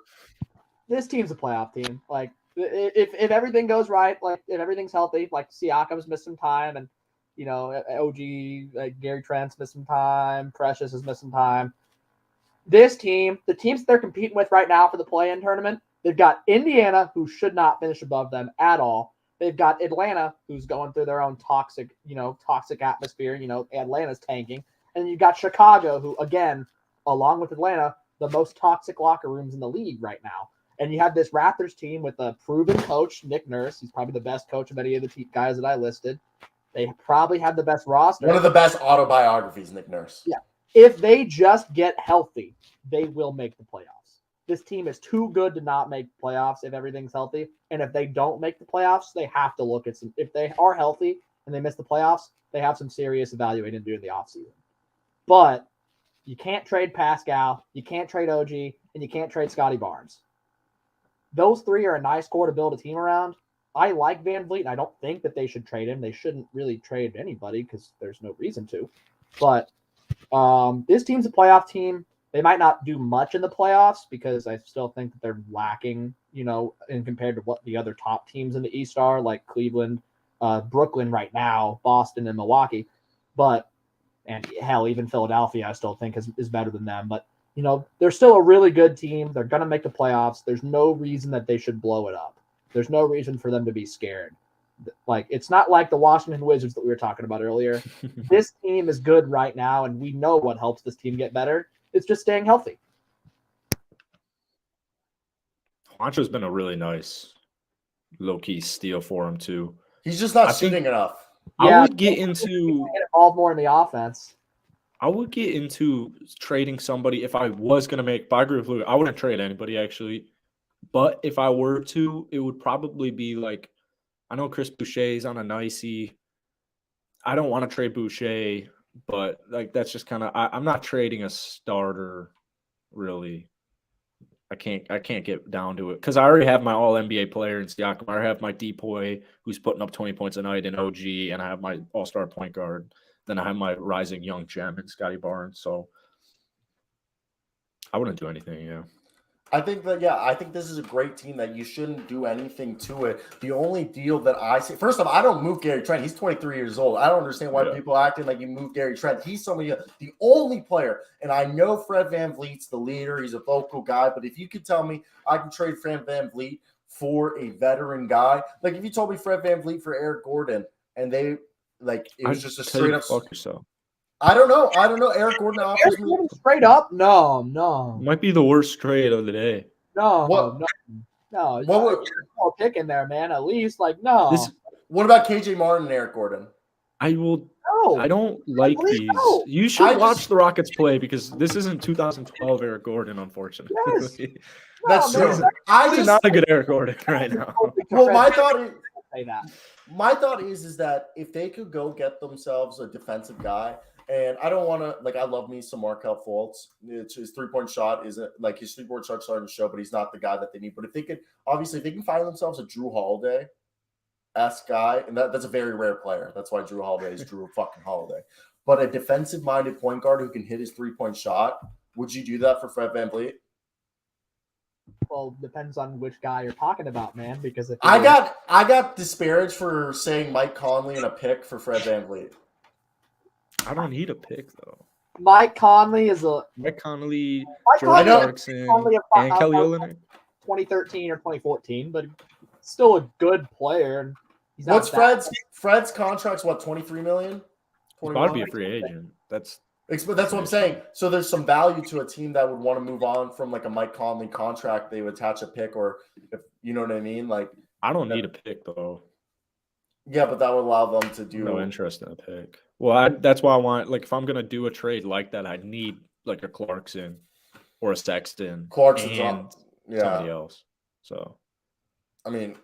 This team's a playoff team. Like, If everything goes right, like if everything's healthy, like Siakam's missed some time, and OG like Gary Trent's missed some time, Precious has missed some time. This team, the teams that they're competing with right now for the play-in tournament, they've got Indiana, who should not finish above them at all. They've got Atlanta, who's going through their own toxic atmosphere. Atlanta's tanking. And you've got Chicago, who, again, along with Atlanta, the most toxic locker rooms in the league right now. And you have this Raptors team with a proven coach, Nick Nurse. He's probably the best coach of any of the guys that I listed. They probably have the best roster. One of the best autobiographies, Nick Nurse. Yeah. If they just get healthy, they will make the playoffs. This team is too good to not make playoffs if everything's healthy. And if they don't make the playoffs, they have to look at some. If they are healthy and they miss the playoffs, they have some serious evaluating to do in the offseason. But you can't trade Pascal, you can't trade OG, and you can't trade Scotty Barnes. Those three are a nice core to build a team around. I like Van Vliet, and I don't think that they should trade him. They shouldn't really trade anybody because there's no reason to. But this team's a playoff team. They might not do much in the playoffs because I still think that they're lacking, in compared to what the other top teams in the East are, like Cleveland, Brooklyn right now, Boston, and Milwaukee. And hell, even Philadelphia, I still think is better than them. But, they're still a really good team. They're going to make the playoffs. There's no reason that they should blow it up. There's no reason for them to be scared. Like, it's not like the Washington Wizards that we were talking about earlier. This team is good right now, and we know what helps this team get better. It's just staying healthy. Juancho's been a really nice low-key steal for him, too. He's just not shooting enough. I would get into get involved more in the offense. I would get into trading somebody if I was going to make – I agree with Luke. I wouldn't trade anybody, actually. But if I were to, it would probably be like – I know Chris Boucher's on a nicey. I don't want to trade Boucher, but like that's just kind of – I'm not trading a starter, really. I can't get down to it because I already have my All-NBA player in Siakam. I already have my Depoy who's putting up 20 points a night in OG, and I have my All-Star point guard. Then I have my rising young gem in Scotty Barnes. So I wouldn't do anything, yeah. I think this is a great team that you shouldn't do anything to it. The only deal that I see, first off, I don't move Gary Trent. He's 23 years old. I don't understand why people are acting like you move Gary Trent. He's the only player, and I know Fred VanVleet's the leader. He's a vocal guy, but if you could tell me I can trade Fred VanVleet for a veteran guy, like if you told me Fred VanVleet for Eric Gordon, and they it was just a straight up. Fuck yourself. I don't know. Eric Gordon offers me straight up. No. Might be the worst trade of the day. No. What? No. What would a pick in there, man? At least no. What about KJ Martin and Eric Gordon? I will. No. I don't like these. No. You should watch the Rockets play because this isn't 2012 Eric Gordon, unfortunately. Yes. That's true. This is not a good Eric Gordon right now. Well, my thought is that if they could go get themselves a defensive guy, and I don't want to I love me some Markelle Fultz. His 3-point shot isn't his 3-point shot starting to show, but he's not the guy that they need. But if they can find themselves a Drew Holiday-esque guy, and that's a very rare player. That's why Drew Holiday is Drew fucking Holiday. But a defensive-minded point guard who can hit his 3-point shot, would you do that for Fred VanVleet? Well, depends on which guy you're talking about, man. Because if I got disparaged for saying Mike Conley and a pick for Fred VanVleet. I don't need a pick though. Mike Conley, Jordan Clarkson, and Kelly Olynyk. 2013 or 2014, but still a good player. What's Fred's contract's what, $23 million? He's about to be a free agent. That's what I'm saying. So there's some value to a team that would want to move on from a Mike Conley contract. They would attach a pick, or if you know what I mean. I don't need a pick though. Yeah, but that would allow them to do no interest in a pick. Well, that's why I want if I'm gonna do a trade like that, I need a Clarkson or a Sexton, and somebody else. So, I mean,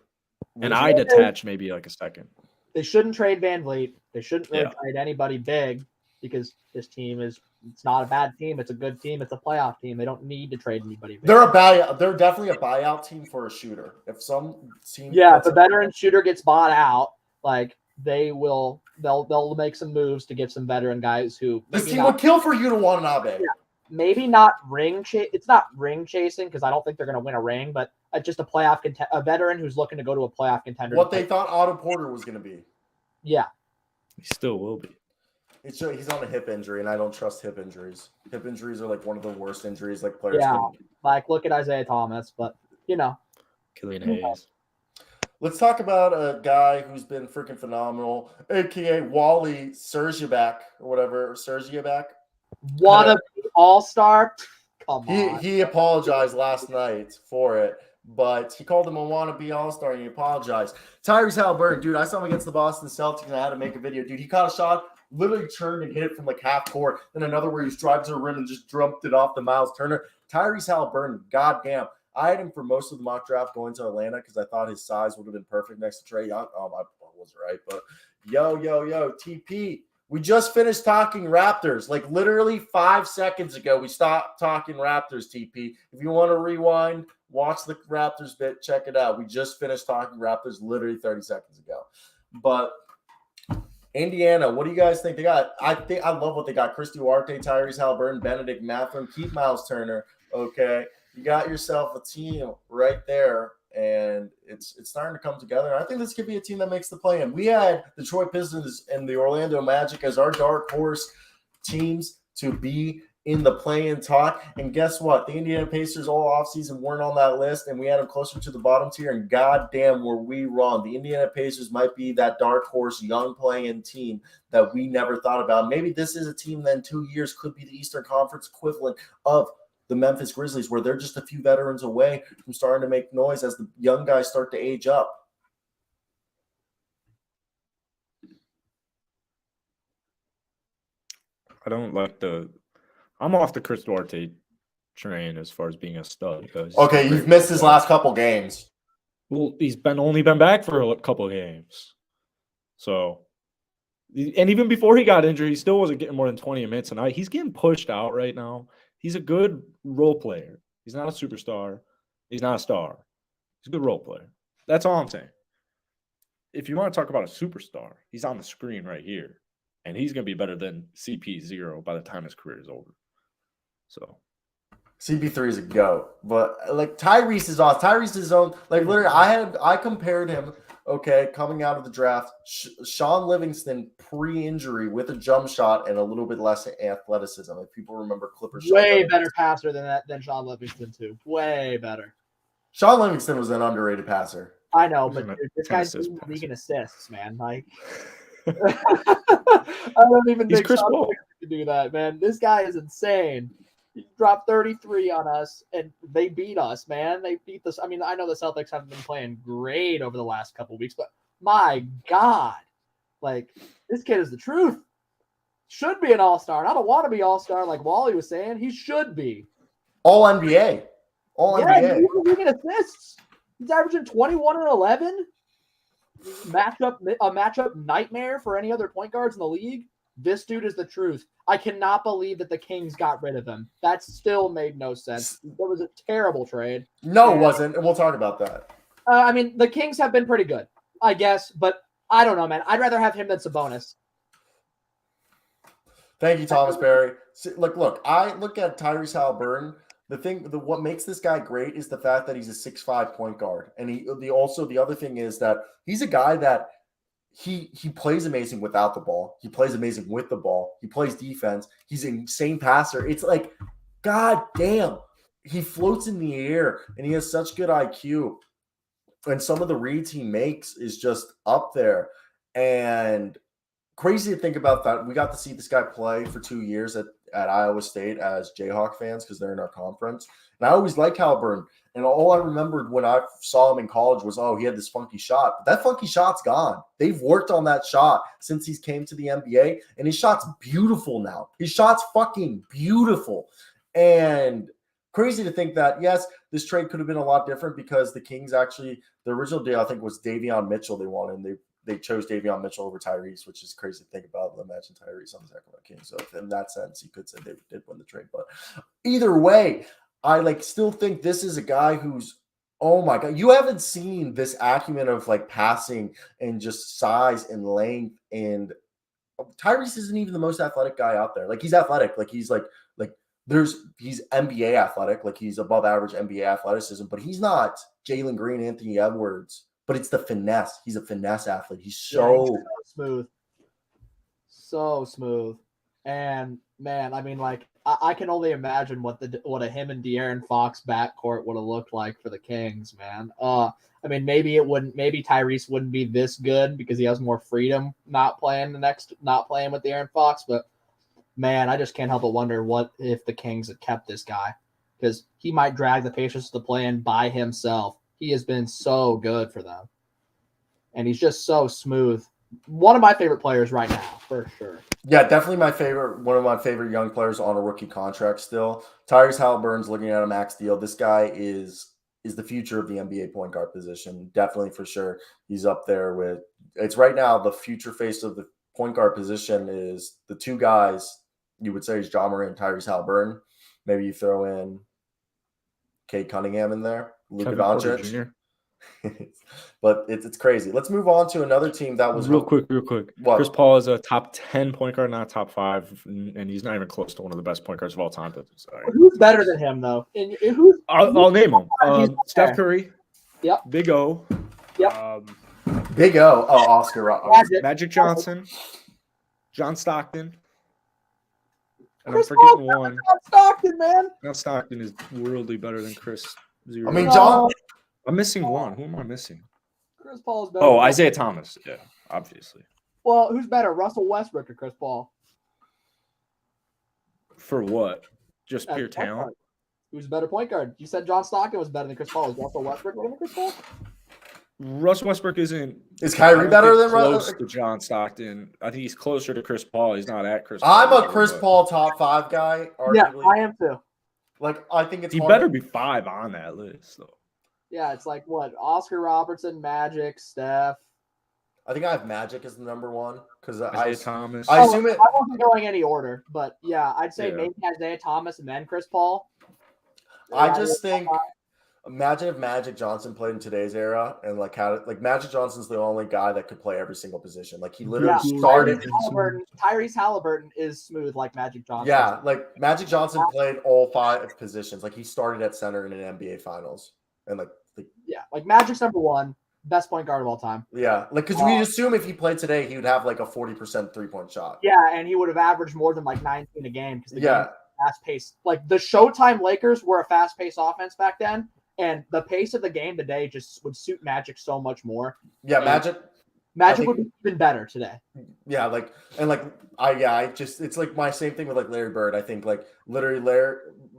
and I'd attach maybe a second. They shouldn't trade VanVleet. They shouldn't really trade anybody big because this team it's not a bad team. It's a good team. It's a playoff team. They don't need to trade anybody big. They're definitely a buyout team for a shooter. If some team, if the veteran shooter gets bought out, they'll make some moves to get some veteran guys who this team would kill for you to Watanabe. Yeah, maybe not ring chase. It's not ring chasing because I don't think they're going to win a ring, but just a veteran who's looking to go to a playoff contender. What they thought Otto Porter was going to be. Yeah. He still will be. He's on a hip injury, and I don't trust hip injuries. Hip injuries are like one of the worst injuries like players Yeah. can. Like, look at Isaiah Thomas, but, Killian Hayes. Let's talk about a guy who's been freaking phenomenal, a.k.a. Wally Sergiabak or whatever. Sergiabak. Wanna be all-star? Come on. He apologized last night for it, but he called him a wannabe all-star and he apologized. Tyrese Haliburton, dude, I saw him against the Boston Celtics and I had to make a video. Dude, he caught a shot, literally turned and hit it from like half court, then another where he was driving to the rim and just dumped it off the Miles Turner. Tyrese Haliburton, goddamn. I had him for most of the mock draft going to Atlanta because I thought his size would have been perfect next to Trae Young. Oh, I was right, but yo, TP. We just finished talking Raptors. Like literally 5 seconds ago, we stopped talking Raptors, TP. If you want to rewind, watch the Raptors bit, check it out. We just finished talking Raptors literally 30 seconds ago. But Indiana, what do you guys think they got? I love what they got. Chris Duarte, Tyrese Haliburton, Benedict Mathurin, keep Miles Turner. Okay. You got yourself a team right there. And it's starting to come together. I think this could be a team that makes the play-in. We had the Detroit Pistons and the Orlando Magic as our dark horse teams to be in the play-in talk. And guess what? The Indiana Pacers all offseason weren't on that list, and we had them closer to the bottom tier. And goddamn, were we wrong. The Indiana Pacers might be that dark horse young play-in team that we never thought about. Maybe this is a team that in 2 years could be the Eastern Conference equivalent of the Memphis Grizzlies, where they're just a few veterans away from starting to make noise as the young guys start to age up. I'm off the Chris Duarte train as far as being a stud. Okay, you've missed his last couple games. Well, he's only been back for a couple of games. So, and even before he got injured, he still wasn't getting more than 20 minutes a night. He's getting pushed out right now. He's a good role player. He's not a superstar. He's not a star. He's a good role player. That's all I'm saying. If you want to talk about a superstar, he's on the screen right here. And he's going to be better than CP0 by the time his career is over. So. CP3 is a GOAT. But, like, Tyrese is awesome. Tyrese is his own. Like, literally, I compared him, okay, coming out of the draft, Sean Livingston pre-injury with a jump shot and a little bit less athleticism. If people remember Clippers. Way better passer than Sean Livingston, too. Way better. Sean Livingston was an underrated passer. I know, but dude, this guy's league in assists, man. Like, I don't even think Sean Livingston can do that, man. This guy is insane. He dropped 33 on us, and they beat us, man. They beat us. I mean, I know the Celtics haven't been playing great over the last couple of weeks, but my God, like, this kid is the truth. Should be an all-star. And I don't want to be all-star like Wally was saying. He should be. All-NBA. All-NBA. He's leading assists. He's averaging 21 and 11. A matchup nightmare for any other point guards in the league. This dude is the truth. I cannot believe that the Kings got rid of him. That still made no sense. That was a terrible trade. No, it wasn't, and we'll talk about that. I mean, the Kings have been pretty good, I guess, but I don't know, man. I'd rather have him than Sabonis. Thank you, Thomas Berry. Look, I look at Tyrese Haliburton. What makes this guy great is the fact that he's a 6'5" point guard. And the other thing is that he's a guy that he plays amazing without the ball. He plays amazing with the ball. He plays defense. He's an insane passer. It's like, God damn, he floats in the air and he has such good IQ. And some of the reads he makes is just up there. And crazy to think about that. We got to see this guy play for 2 years at Iowa State as Jayhawk fans because they're in our conference. And I always liked Haliburton. And all I remembered when I saw him in college was, he had this funky shot. But that funky shot's gone. They've worked on that shot since he's came to the NBA. And his shot's beautiful now. His shot's fucking beautiful. And crazy to think that, yes, this trade could have been a lot different because the Kings actually, the original deal, I think, was Davion Mitchell they wanted. And they chose Davion Mitchell over Tyrese, which is crazy to think about. Imagine Tyrese on the Sacramento Kings. So in that sense, you could say they did win the trade. But either way, I still think this is a guy who's, oh my God, you haven't seen this acumen of passing and just size and length. And Tyrese isn't even the most athletic guy out there. He's athletic. He's he's NBA athletic, like he's above average NBA athleticism, but he's not Jalen Green, Anthony Edwards. But it's the finesse. He's a finesse athlete. He's so smooth. So smooth. And man, I mean, like I can only imagine what a him and De'Aaron Fox backcourt would have looked like for the Kings, man. I mean, maybe Tyrese wouldn't be this good because he has more freedom not playing with De'Aaron Fox, but man, I just can't help but wonder what if the Kings had kept this guy, because he might drag the Pacers to play in by himself. He has been so good for them, and he's just so smooth. One of my favorite players right now, for sure. Yeah, definitely one of my favorite young players on a rookie contract still. Tyrese Halliburton's looking at a max deal. This guy is the future of the NBA point guard position. Definitely, for sure. He's up there with – it's right now the future face of the point guard position is the two guys you would say is Ja Morant and Tyrese Halliburton. Maybe you throw in Cade Cunningham in there, Luka Doncic. But it's crazy. Let's move on to another team that was real quick. What? Chris Paul is a top 10 point guard, not top 5, and he's not even close to one of the best point guards of all time. Who's better than him, though? I'll name them. Steph Curry. Yep. Big O. Yep. Big O. Oh, Oscar. Magic Johnson. John Stockton. And Chris I'm forgetting one. John Stockton, man. John Stockton is worldly better than Chris. Zero. I mean, John. I'm missing one. Who am I missing? Chris Paul is better. Oh, Isaiah Thomas. Yeah, obviously. Well, who's better, Russell Westbrook or Chris Paul? For what? Just pure talent? Who's a better point guard? You said John Stockton was better than Chris Paul. Is Russell Westbrook better than Chris Paul? Russell Westbrook isn't. Is Kyrie better than close to John Stockton? I think he's closer to Chris Paul. He's not at Chris Paul. I'm a Chris Paul top 5 guy. Arguably. Yeah, I am too. Like, I think it's he better be 5 on that list, though. Yeah, it's like what? Oscar Robertson, Magic, Steph. I think I have Magic as the number 1 because Isaiah Thomas. I assume it. I wasn't going any order, but yeah, I'd say maybe Isaiah Thomas and then Chris Paul. I just think. Imagine if Magic Johnson played in today's era and Magic Johnson's the only guy that could play every single position. Like he literally started. Tyrese Halliburton is smooth like Magic Johnson. Yeah, like Magic Johnson played all 5 positions. Like he started at center in an NBA Finals, and like Magic's number 1, best point guard of all time. Yeah, like because we assume if he played today, he would have like a 40% 3-point shot. Yeah, and he would have averaged more than like 19 a game because fast paced. Like the Showtime Lakers were a fast paced offense back then. And the pace of the game today just would suit Magic so much more. Yeah, Magic would be even better today. Yeah, it's like my same thing with like Larry Bird. I think like literally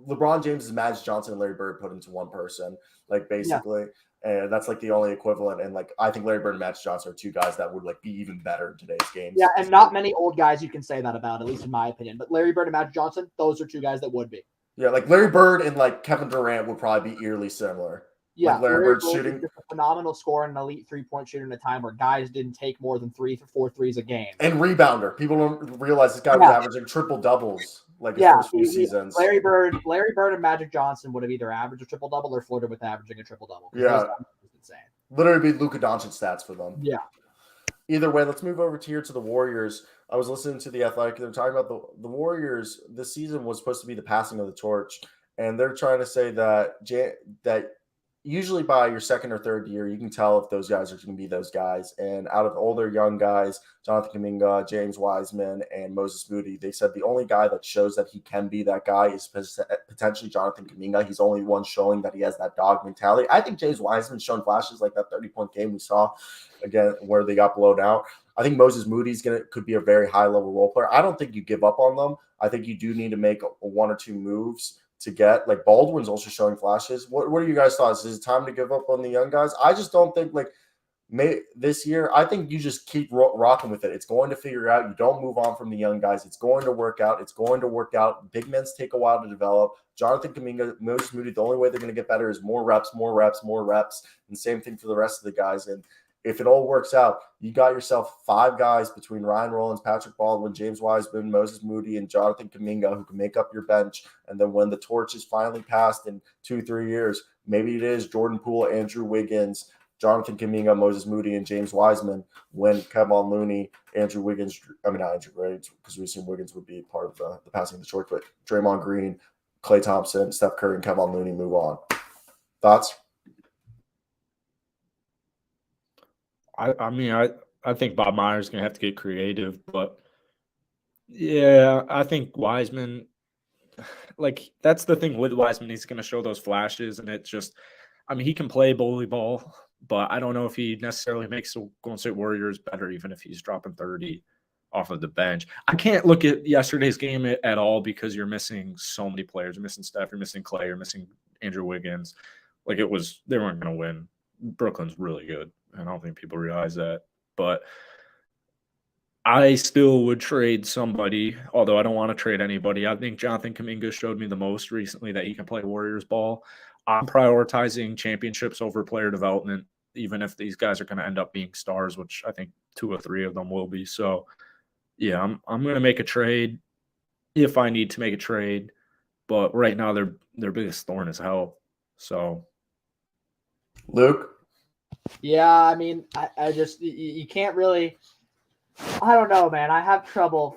LeBron James is Magic Johnson and Larry Bird put into one person, like basically. Yeah. And that's like the only equivalent. And like I think Larry Bird and Magic Johnson are 2 guys that would like be even better in today's games. Yeah, and not many old guys you can say that about, at least in my opinion. But Larry Bird and Magic Johnson, those are 2 guys that would be. Yeah, like Larry Bird and like Kevin Durant would probably be eerily similar. Yeah, like Larry Bird shooting a phenomenal scorer and an elite 3-point shooter in a time where guys didn't take more than 3 to 4 threes a game. And rebounder. People don't realize this guy was averaging triple doubles like his first few seasons. Larry Bird and Magic Johnson would have either averaged a triple double or flirted with averaging a triple double. Yeah, insane. Literally be Luka Doncic stats for them. Yeah. Either way, let's move over to the Warriors. I was listening to The Athletic. They're talking about the Warriors. This season was supposed to be the passing of the torch. And they're trying to say that usually by your second or third year, you can tell if those guys are going to be those guys. And out of all their young guys, Jonathan Kuminga, James Wiseman, and Moses Moody, they said the only guy that shows that he can be that guy is potentially Jonathan Kuminga. He's only one showing that he has that dog mentality. I think James Wiseman's shown flashes like that 30-point game we saw, again, where they got blown out. I think Moses Moody's could be a very high-level role player. I don't think you give up on them. I think you do need to make 1 or 2 moves to get, like, Baldwin's also showing flashes. What are you guys' thoughts? Is it time to give up on the young guys? I just don't think, this year, I think you just keep rocking with it. It's going to figure out. You don't move on from the young guys. It's going to work out. Big men take a while to develop. Jonathan Kuminga, Moses Moody, the only way they're going to get better is more reps. And same thing for the rest of the guys. And if it all works out, you got yourself 5 guys between Ryan Rollins, Patrick Baldwin, James Wiseman, Moses Moody, and Jonathan Kuminga who can make up your bench. And then when the torch is finally passed in 2-3 years, maybe it is Jordan Poole, Andrew Wiggins, Jonathan Kuminga, Moses Moody, and James Wiseman. When Kevon Looney, Andrew Wiggins, not Andrew Wiggins, because we assume Wiggins would be part of the passing of the torch, but Draymond Green, Klay Thompson, Steph Curry, and Kevin Looney move on. Thoughts? I think Bob Myers is gonna have to get creative, but yeah, I think Wiseman. Like that's the thing with Wiseman, he's gonna show those flashes, and it's just, I mean, he can play bully ball, but I don't know if he necessarily makes the Golden State Warriors better, even if he's dropping 30 off of the bench. I can't look at yesterday's game at all because you're missing so many players. You're missing Steph, you're missing Klay, you're missing Andrew Wiggins. Like they weren't gonna win. Brooklyn's really good. I don't think people realize that. But I still would trade somebody, although I don't want to trade anybody. I think Jonathan Kuminga showed me the most recently that he can play Warriors ball. I'm prioritizing championships over player development, even if these guys are going to end up being stars, which I think 2 or 3 of them will be. So, yeah, I'm going to make a trade if I need to make a trade. But right now, their biggest thorn is health. So, Luke? Yeah, I mean, I just you can't really. I don't know, man. I have trouble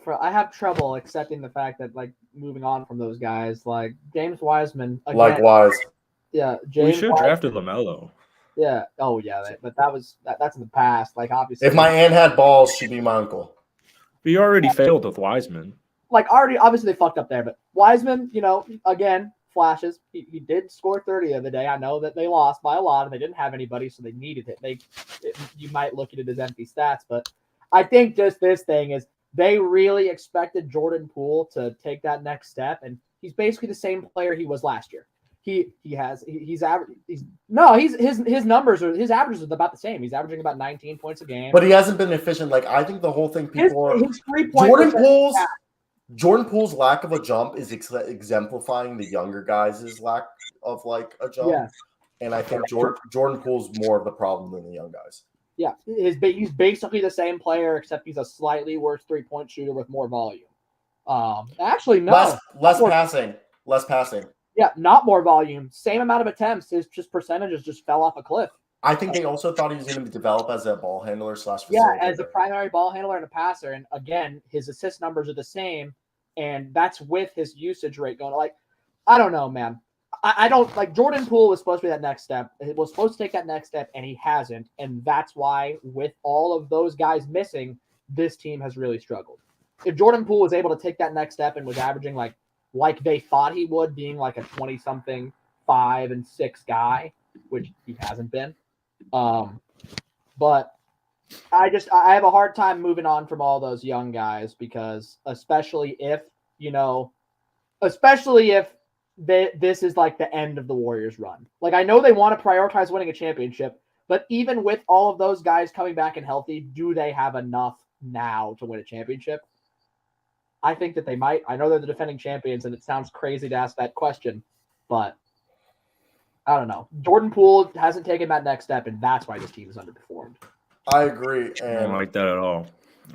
accepting the fact that like moving on from those guys, like James Wiseman. Again, Likewise. Yeah, we James. should have drafted LaMelo. Yeah. Oh yeah, but that's in the past. Like obviously, If my aunt had balls, she'd be my uncle. We already failed with Wiseman. like obviously they fucked up there, but Wiseman, again, flashes. He did score 30 the other day. I know that they lost by a lot and they didn't have anybody, so they needed it. You might look at it as empty stats, but I think just this thing is they really expected Jordan Poole to take that next step, and he's basically the same player he was last year. His numbers are his averages are about the same. He's averaging about 19 points a game. But he hasn't been efficient. Like I think the whole thing people his 3-point Jordan Poole's lack of a jump is exemplifying the younger guys' lack of like a jump. Yeah. And I think Jordan Poole's more of the problem than the young guys. Yeah, he's basically the same player, except he's a slightly worse 3-point shooter with more volume. Actually, no. Less passing. Yeah, not more volume. Same amount of attempts. His percentages just fell off a cliff. I think they also thought he was going to develop as a ball handler / facilitator. Yeah, as a primary ball handler and a passer. And again, his assist numbers are the same, and that's with his usage rate going. Like, I don't know, man. I don't like Jordan Poole was supposed to be that next step. He was supposed to take that next step, and he hasn't. And that's why, with all of those guys missing, this team has really struggled. If Jordan Poole was able to take that next step and was averaging like they thought he would, being like a 20-something 5 and 6 guy, which he hasn't been. But I have a hard time moving on from all those young guys because especially if this is like the end of the Warriors run. Like I know they want to prioritize winning a championship, but even with all of those guys coming back and healthy, do they have enough now to win a championship? I think that they might. I know they're the defending champions, and it sounds crazy to ask that question, but I don't know. Jordan Poole hasn't taken that next step, and that's why this team is underperformed. I agree. I don't like that at all.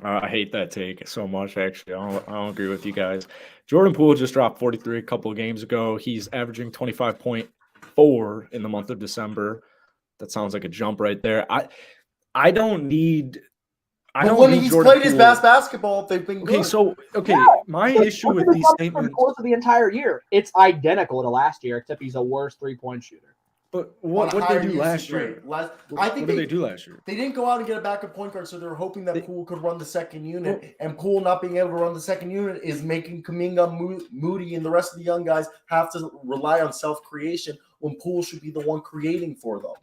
I hate that take so much, actually. I don't agree with you guys. Jordan Poole just dropped 43 a couple of games ago. He's averaging 25.4 in the month of December. That sounds like a jump right there. I don't need – But when he's played his best basketball, they've been good. My issue with these statements – the course of the entire year, it's identical to last year, except he's a worse 3-point shooter. But what did they do last year? What did they do last year? They didn't go out and get a backup point guard, so they were hoping that Poole could run the second unit. And Poole not being able to run the second unit is making Kuminga, Moody, and the rest of the young guys have to rely on self-creation when Poole should be the one creating for them.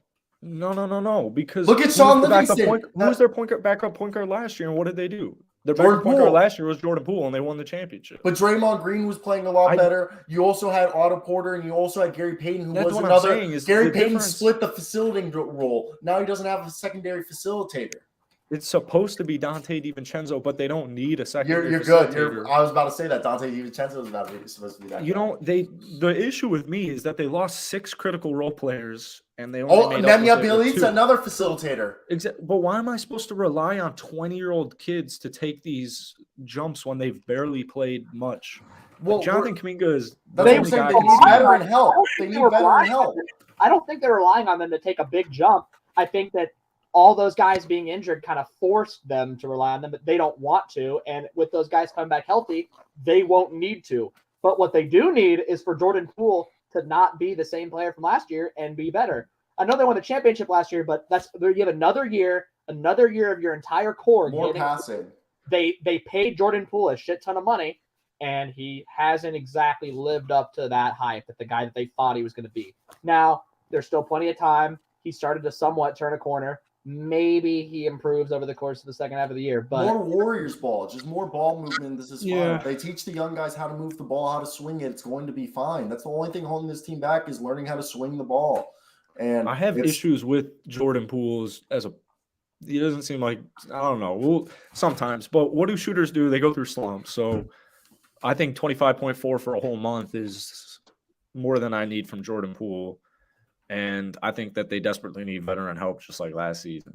No. Because look at Sean Livingston. Who was their backup point guard last year, and what did they do? Their backup point guard last year was Jordan Poole, and they won the championship. But Draymond Green was playing a lot better. You also had Otto Porter, and you also had Gary Payton, who was another. Gary Payton split the facilitating role. Now he doesn't have a secondary facilitator. It's supposed to be Dante DiVincenzo, but they don't need a secondary. You're good. I was about to say that Dante DiVincenzo is supposed to be that. The issue with me is that they lost 6 critical role players, and they only made Nemanja Bjelica, another facilitator. But why am I supposed to rely on 20-year-old kids to take these jumps when they've barely played much? Well, Jonathan Kuminga is the only guy. They need veteran help. They need veteran help. I don't think they're relying on them to take a big jump. I think that all those guys being injured kind of forced them to rely on them, but they don't want to. And with those guys coming back healthy, they won't need to. But what they do need is for Jordan Poole to not be the same player from last year and be better. I know they won the championship last year, but you have another year of your entire core. More passing. They paid Jordan Poole a shit ton of money, and he hasn't exactly lived up to that hype that the guy that they thought he was going to be. Now, there's still plenty of time. He started to somewhat turn a corner. Maybe he improves over the course of the second half of the year. But more Warriors ball, just more ball movement. This is fun. Yeah. They teach the young guys how to move the ball, how to swing it. It's going to be fine. That's the only thing holding this team back is learning how to swing the ball. And I have issues with Jordan Poole's he doesn't seem like, I don't know, sometimes. But what do shooters do? They go through slumps. So I think 25.4 for a whole month is more than I need from Jordan Poole. And I think that they desperately need veteran help, just like last season.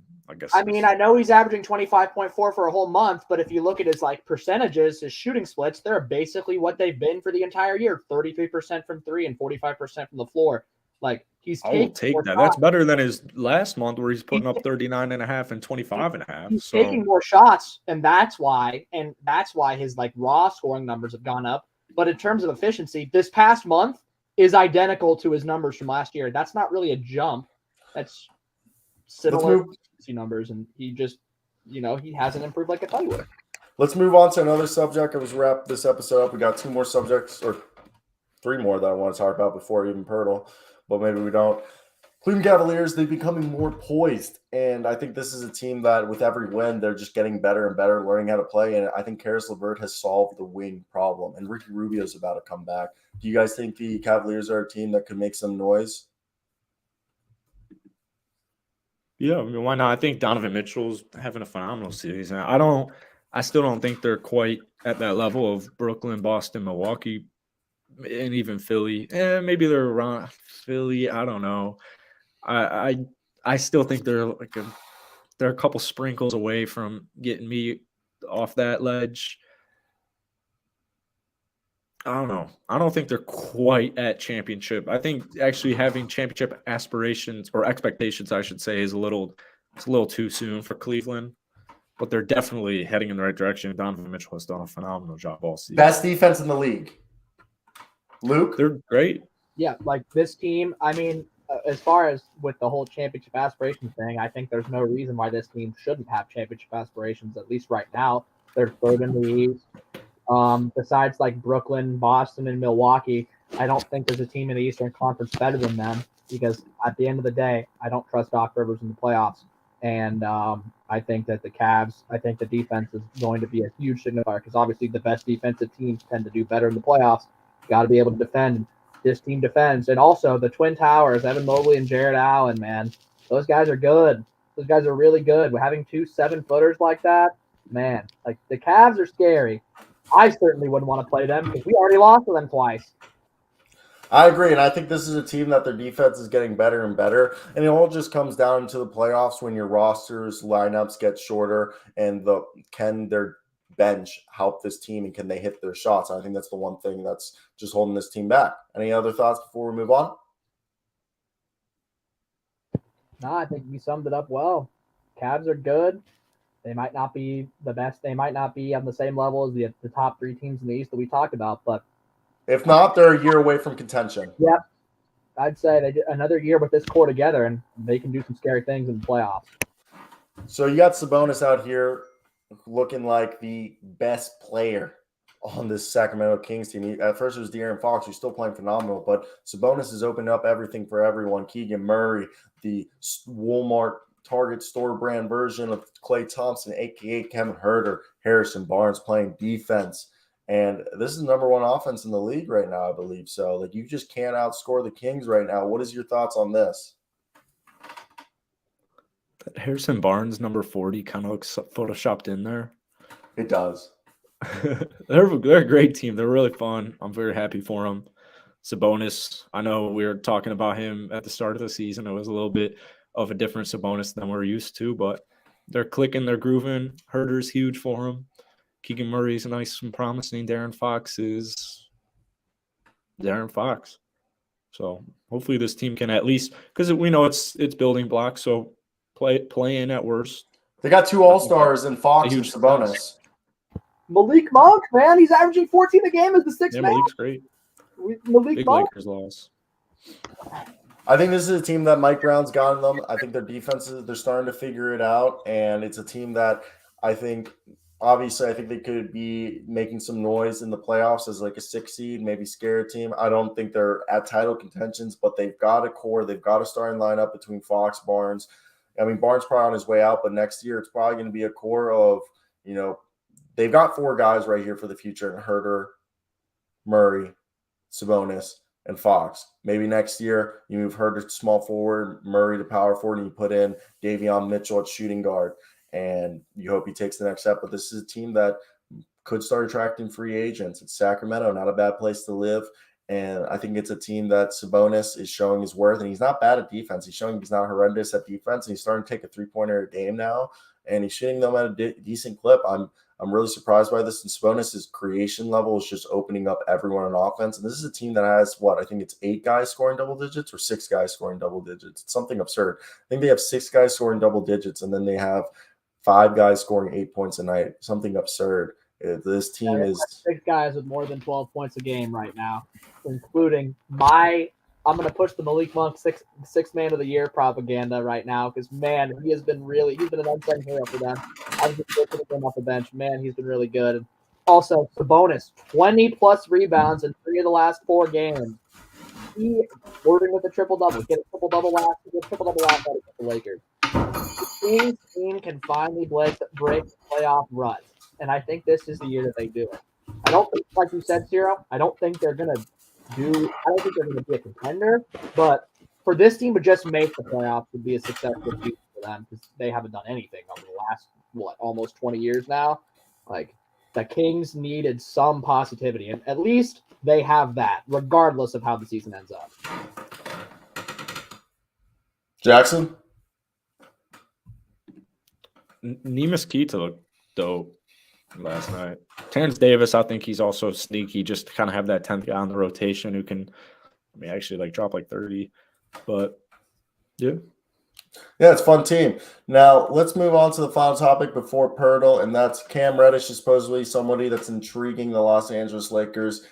I know he's averaging 25.4 for a whole month, but if you look at his percentages, his shooting splits, they're basically what they've been for the entire year: 33% from three and 45% from the floor. He's I will take that. That's better than his last month where he's putting up 39.5 and 25.5. He's taking more shots, and that's why his raw scoring numbers have gone up. But in terms of efficiency, this past month is identical to his numbers from last year. That's not really a jump. That's similar efficiency numbers, and he just, he hasn't improved like I thought he would. Let's move on to another subject. I was wrap this episode up. We got two more subjects, or three more that I want to talk about before even Pirtle, but maybe we don't. Cleveland Cavaliers, they're becoming more poised, and I think this is a team that with every win, they're just getting better and better, learning how to play, and I think Karis LeVert has solved the wing problem, and Ricky Rubio's about to come back. Do you guys think the Cavaliers are a team that could make some noise? Yeah, why not? I think Donovan Mitchell's having a phenomenal season. I still don't think they're quite at that level of Brooklyn, Boston, Milwaukee, and even Philly. Maybe they're around Philly. I don't know. I still think they're they're a couple sprinkles away from getting me off that ledge. I don't know. I don't think they're quite at championship. I think actually having championship aspirations or expectations, I should say, is a little too soon for Cleveland. But they're definitely heading in the right direction. Donovan Mitchell has done a phenomenal job all season. Best defense in the league. Luke? They're great. Yeah, this team, as far as with the whole championship aspirations thing, I think there's no reason why this team shouldn't have championship aspirations, at least right now. They're third in the East. Besides Brooklyn, Boston, and Milwaukee, I don't think there's a team in the Eastern Conference better than them because at the end of the day, I don't trust Doc Rivers in the playoffs. And I think that the Cavs, I think the defense is going to be a huge signifier because obviously the best defensive teams tend to do better in the playoffs. Got to be able to defend. This team defends. And also the Twin Towers, Evan Mobley and Jared Allen, man, those guys are good. Those guys are really good. We're having 2 7-footers like that, man, the Cavs are scary. I certainly wouldn't want to play them because we already lost to them twice. I agree, and I think this is a team that their defense is getting better and better, and it all just comes down to the playoffs when your rosters, lineups get shorter, and can their bench help this team, and can they hit their shots? I think that's the one thing that's just holding this team back. Any other thoughts before we move on? No, I think you summed it up well. Cavs are good. They might not be the best. They might not be on the same level as the top 3 teams in the East that we talked about, but if not, they're a year away from contention. Yep. I'd say they did another year with this core together, and they can do some scary things in the playoffs. So you got Sabonis out here looking like the best player on this Sacramento Kings team. At first it was De'Aaron Fox, who's still playing phenomenal, but Sabonis has opened up everything for everyone. Keegan Murray, the Walmart Target store brand version of Klay Thompson, a.k.a. Kevin Huerter, Harrison Barnes playing defense. And this is the number 1 offense in the league right now, I believe. So, you just can't outscore the Kings right now. What is your thoughts on this? That Harrison Barnes, number 40, kind of looks photoshopped in there. It does. They're a great team. They're really fun. I'm very happy for them. Sabonis, I know we were talking about him at the start of the season. It was a little bit of a different Sabonis than we're used to, but they're clicking, they're grooving. Herter's huge for them. Keegan Murray's nice and promising. De'Aaron Fox is De'Aaron Fox. So hopefully this team can at least, because we know it's building blocks, so play in at worst. They got 2 All-Stars in Fox and Sabonis. Malik Monk, man, he's averaging 14 a game as the sixth Yeah, man. Malik's great. Malik Big Monk. Lakers loss. I think this is a team that Mike Brown's gotten them. I think their defenses, they're starting to figure it out. And it's a team that I think, obviously, I think they could be making some noise in the playoffs as like a 6 seed, maybe scare a team. I don't think they're at title contentions, but they've got a core. They've got a starting lineup between Fox, Barnes. I mean, Barnes probably on his way out, but next year it's probably going to be a core of, they've got 4 guys right here for the future in Herter, Murray, Sabonis, and Fox. Maybe next year you move Herter to small forward, Murray to power forward, and you put in Davion Mitchell at shooting guard, and you hope he takes the next step. But this is a team that could start attracting free agents. It's Sacramento, not a bad place to live. And I think it's a team that Sabonis is showing his worth, and he's not bad at defense. He's showing he's not horrendous at defense, and he's starting to take a 3-pointer a game now, and he's shooting them at a decent clip. I'm really surprised by this. And Sabonis' creation level is just opening up everyone on offense. And this is a team that has, I think it's 8 guys scoring double digits or 6 guys scoring double digits. It's something absurd. I think they have 6 guys scoring double digits, and then they have 5 guys scoring 8 points a night. Something absurd. This team is 6 guys with more than 12 points a game right now, including I'm going to push the Malik Monk sixth man of the year propaganda right now because, man, he's been an unsung hero for them. I was just looking at him off the bench. Man, he's been really good. Also, Sabonis, 20-plus rebounds in 3 of the last 4 games. He flirting with a triple-double. Get a triple-double last out of the Lakers. The Kings team can finally break the playoff rut, and I think this is the year that they do it. I don't think, like you said, Cyro, I don't think they're going to be a contender, but for this team to just make the playoffs would be a successful season for them because they haven't done anything over the last, almost 20 years now. Like, the Kings needed some positivity, and at least they have that, regardless of how the season ends up. Jackson? Neemias Queta looked dope last night. Terrence Davis, I think he's also sneaky, just to kind of have that 10th guy on the rotation who can, actually drop 30. But yeah. Yeah, it's a fun team. Now, let's move on to the final topic before Pirtle, and that's Cam Reddish is supposedly somebody that's intriguing the Los Angeles Lakers.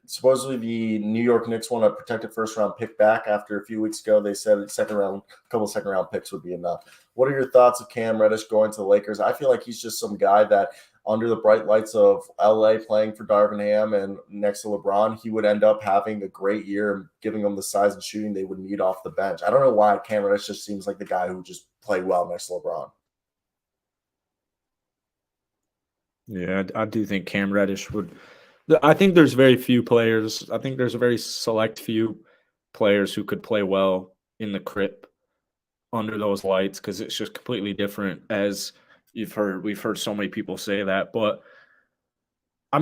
Supposedly the New York Knicks want a protected first-round pick back after a few weeks ago. They said a couple second-round picks would be enough. What are your thoughts of Cam Reddish going to the Lakers? I feel like he's just some guy that under the bright lights of LA playing for Darvin Ham and next to LeBron, he would end up having a great year and giving them the size and shooting they would need off the bench. I don't know why Cam Reddish just seems like the guy who just played well next to LeBron. Yeah, I do think Cam Reddish would. I think there's very few players. I think there's a very select few players who could play well in the crib under those lights because it's just completely different. As we've heard so many people say that. But I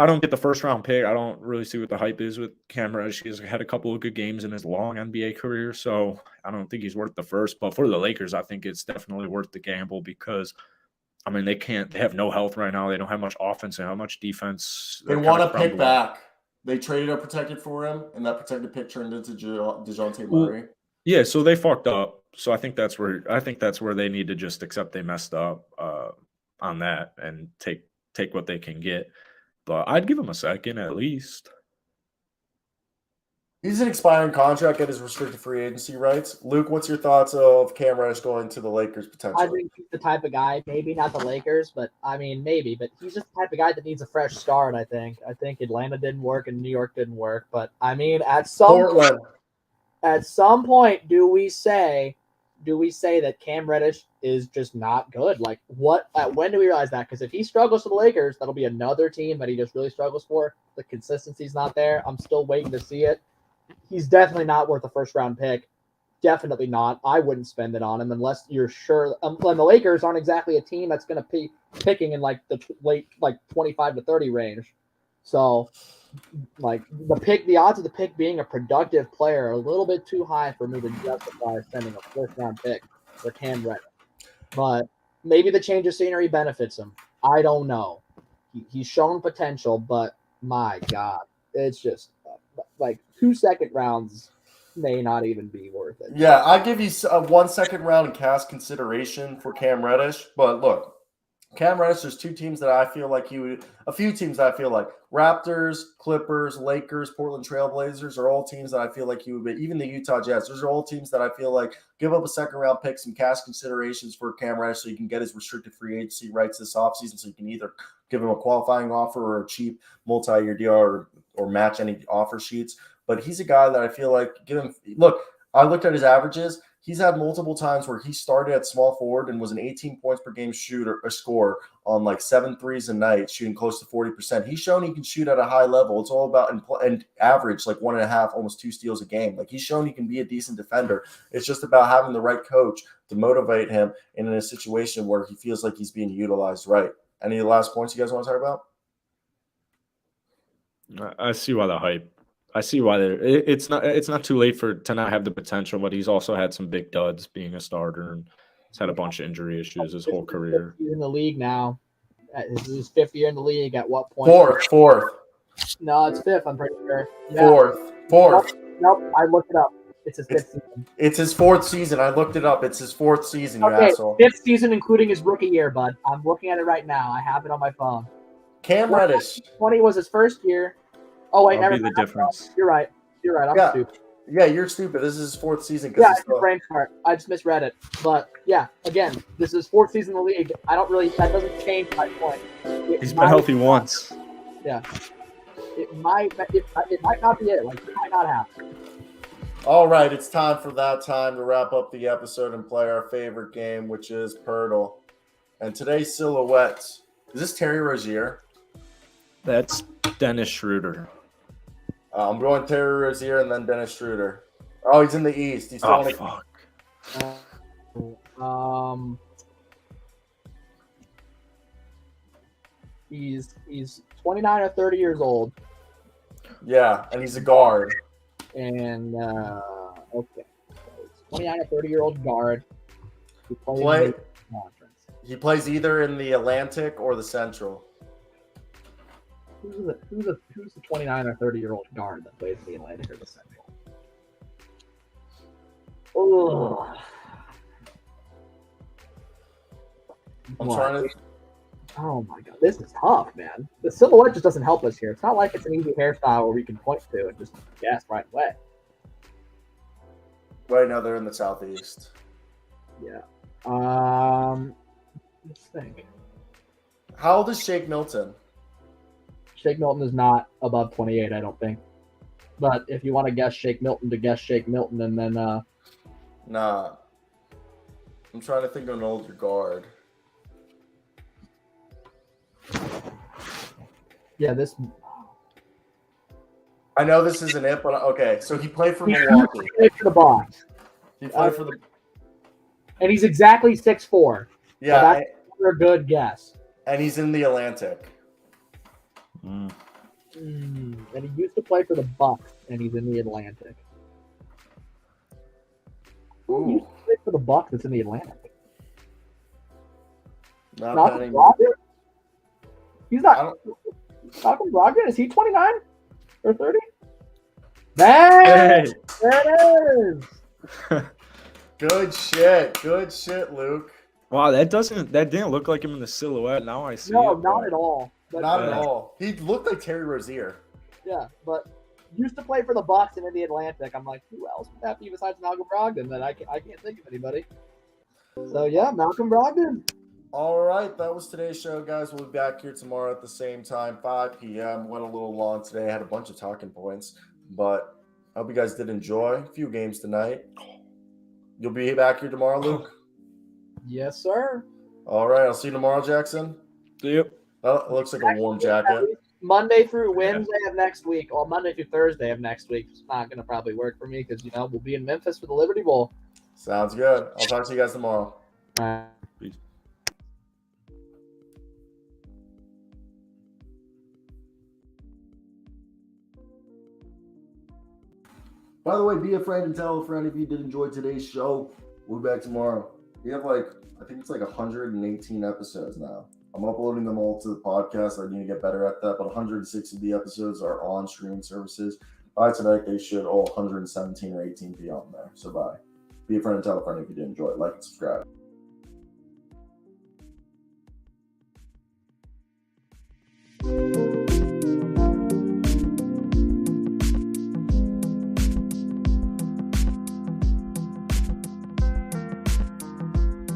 don't get the first round pick. I don't really see what the hype is with Cam Reddish. He's had a couple of good games in his long NBA career, so I don't think he's worth the first. But for the Lakers, I think it's definitely worth the gamble because they have no health right now. They don't have much offense and how much defense. They want to pick back. They traded a protected for him, and that protected pick turned into DeJounte Murray. Yeah, so they fucked up. So I think that's where they need to just accept they messed up on that and take what they can get. But I'd give him a second at least. He's an expiring contract at his restricted free agency rights. Luke, what's your thoughts of Cam Reddish going to the Lakers potentially? I think he's the type of guy, maybe not the Lakers, but maybe. But he's just the type of guy that needs a fresh start, I think. I think Atlanta didn't work and New York didn't work. But, at some point, do we say that Cam Reddish is just not good? When do we realize that? Because if he struggles for the Lakers, that'll be another team that he just really struggles for. The consistency's not there. I'm still waiting to see it. He's definitely not worth a first-round pick. Definitely not. I wouldn't spend it on him unless you're sure. And the Lakers aren't exactly a team that's going to be picking in the late 25 to 30 range. So, the odds of the pick being a productive player are a little bit too high for me to justify sending a first-round pick for Cam Reddish. But maybe the change of scenery benefits him. I don't know. He's shown potential, but my God, it's just 2 second rounds may not even be worth it. Yeah, I give you a 1 second round in cash consideration for Cam Reddish. But look, Cam Reddish, there's two teams that I feel like he would – a few teams that I feel like. Raptors, Clippers, Lakers, Portland Trailblazers are all teams that I feel like he would be. Even the Utah Jazz. Those are all teams that I feel like give up a second-round pick, some cash considerations for Cam Reddish so you can get his restricted free agency rights this offseason so you can either give him a qualifying offer or a cheap multi-year deal or match any offer sheets. But he's a guy that I feel like give him – look, I looked at his averages. He's had multiple times where he started at small forward and was an 18 points per game shooter or scorer on like 7 threes a night, shooting close to 40%. He's shown he can shoot at a high level. It's all about and average like 1.5, almost 2 steals a game. Like he's shown he can be a decent defender. It's just about having the right coach to motivate him in a situation where he feels like he's being utilized right. Any last points you guys want to talk about? I see why the hype. I see why it's not too late to not have the potential, but he's also had some big duds being a starter and he's had a bunch of injury issues his whole career. He's in the league now. This is his 5th year in the league. At what point? Fourth. No, it's 5th. I'm pretty sure. Yeah. Fourth. Nope. I looked it up. It's his 5th season. It's his 4th season. I looked it up. It's his 4th season. You asshole. 5th season, including his rookie year, bud. I'm looking at it right now. I have it on my phone. Cam Reddish. 20 was his first year. Oh wait, That'll be the difference. You're right. I'm stupid. Yeah, you're stupid. This is his 4th season. Yeah, it's a brain fart. I just misread it. But yeah, again, this is 4th season in the league. That doesn't change my point. He's been healthy once. Yeah. It might not be it. Like it might not happen. All right, it's time to wrap up the episode and play our favorite game, which is Purtle. And today's silhouettes. Is this Terry Rozier? That's Dennis Schroeder. I'm going Terry Rozier and then Dennis Schroeder. Oh, he's in the East. He's fuck. He's 29 or 30 years old. Yeah, and he's a guard. And okay, so he's 29 or 30-year-old guard. He plays either in the Atlantic or the Central. Who's the 29 or 30-year-old guard that plays in the Atlantic or the Central? Oh, oh my god, this is tough, man. The silhouette just doesn't help us here. It's not like it's an easy hairstyle where we can point to and just guess right away. Right now, they're in the Southeast. Yeah. Let's think. How old is Shake Milton? Shake Milton is not above 28, I don't think. But if you want to guess Shake Milton, and then Nah. I'm trying to think of an older guard. Yeah, this. I know this isn't it, but okay. So he played for Milwaukee. He played for the Bucks. He played for the. And he's exactly 6'4". Yeah, so that's a good guess. And he's in the Atlantic. And he used to play for the Bucks, and he's in the Atlantic. Ooh. He used to play for the Bucks. It's in the Atlantic. Not Malcolm Brogdon? He's not. Malcolm Brogdon? Is he 29 or 30? Hey! There it is. Good shit, Luke. Wow, that didn't look like him in the silhouette. Now I see. No, not at all. But, not at all. He looked like Terry Rozier. Yeah, but used to play for the Bucks and in the Atlantic. I'm like, who else would that be besides Malcolm Brogdon? That I can't think of anybody. So yeah, Malcolm Brogdon. All right, that was today's show, guys. We'll be back here tomorrow at the same time, 5 p.m. Went a little long today. I had a bunch of talking points, but I hope you guys did enjoy. A few games tonight. You'll be back here tomorrow, Luke? Yes, sir. All right, I'll see you tomorrow, Jackson. Yep. That looks like a warm jacket. Monday through Wednesday of next week, or Monday through Thursday of next week. It's not going to probably work for me because, we'll be in Memphis for the Liberty Bowl. Sounds good. I'll talk to you guys tomorrow. All right. Peace. By the way, be a friend and tell a friend if you did enjoy today's show. We'll be back tomorrow. We have I think it's 118 episodes now. I'm uploading them all to the podcast. I need to get better at that, but 106 of the episodes are on streaming services. By tonight, they should all 117 or 18 be on there. So bye. Be a friend and tell a friend if you did enjoy it. Like and subscribe.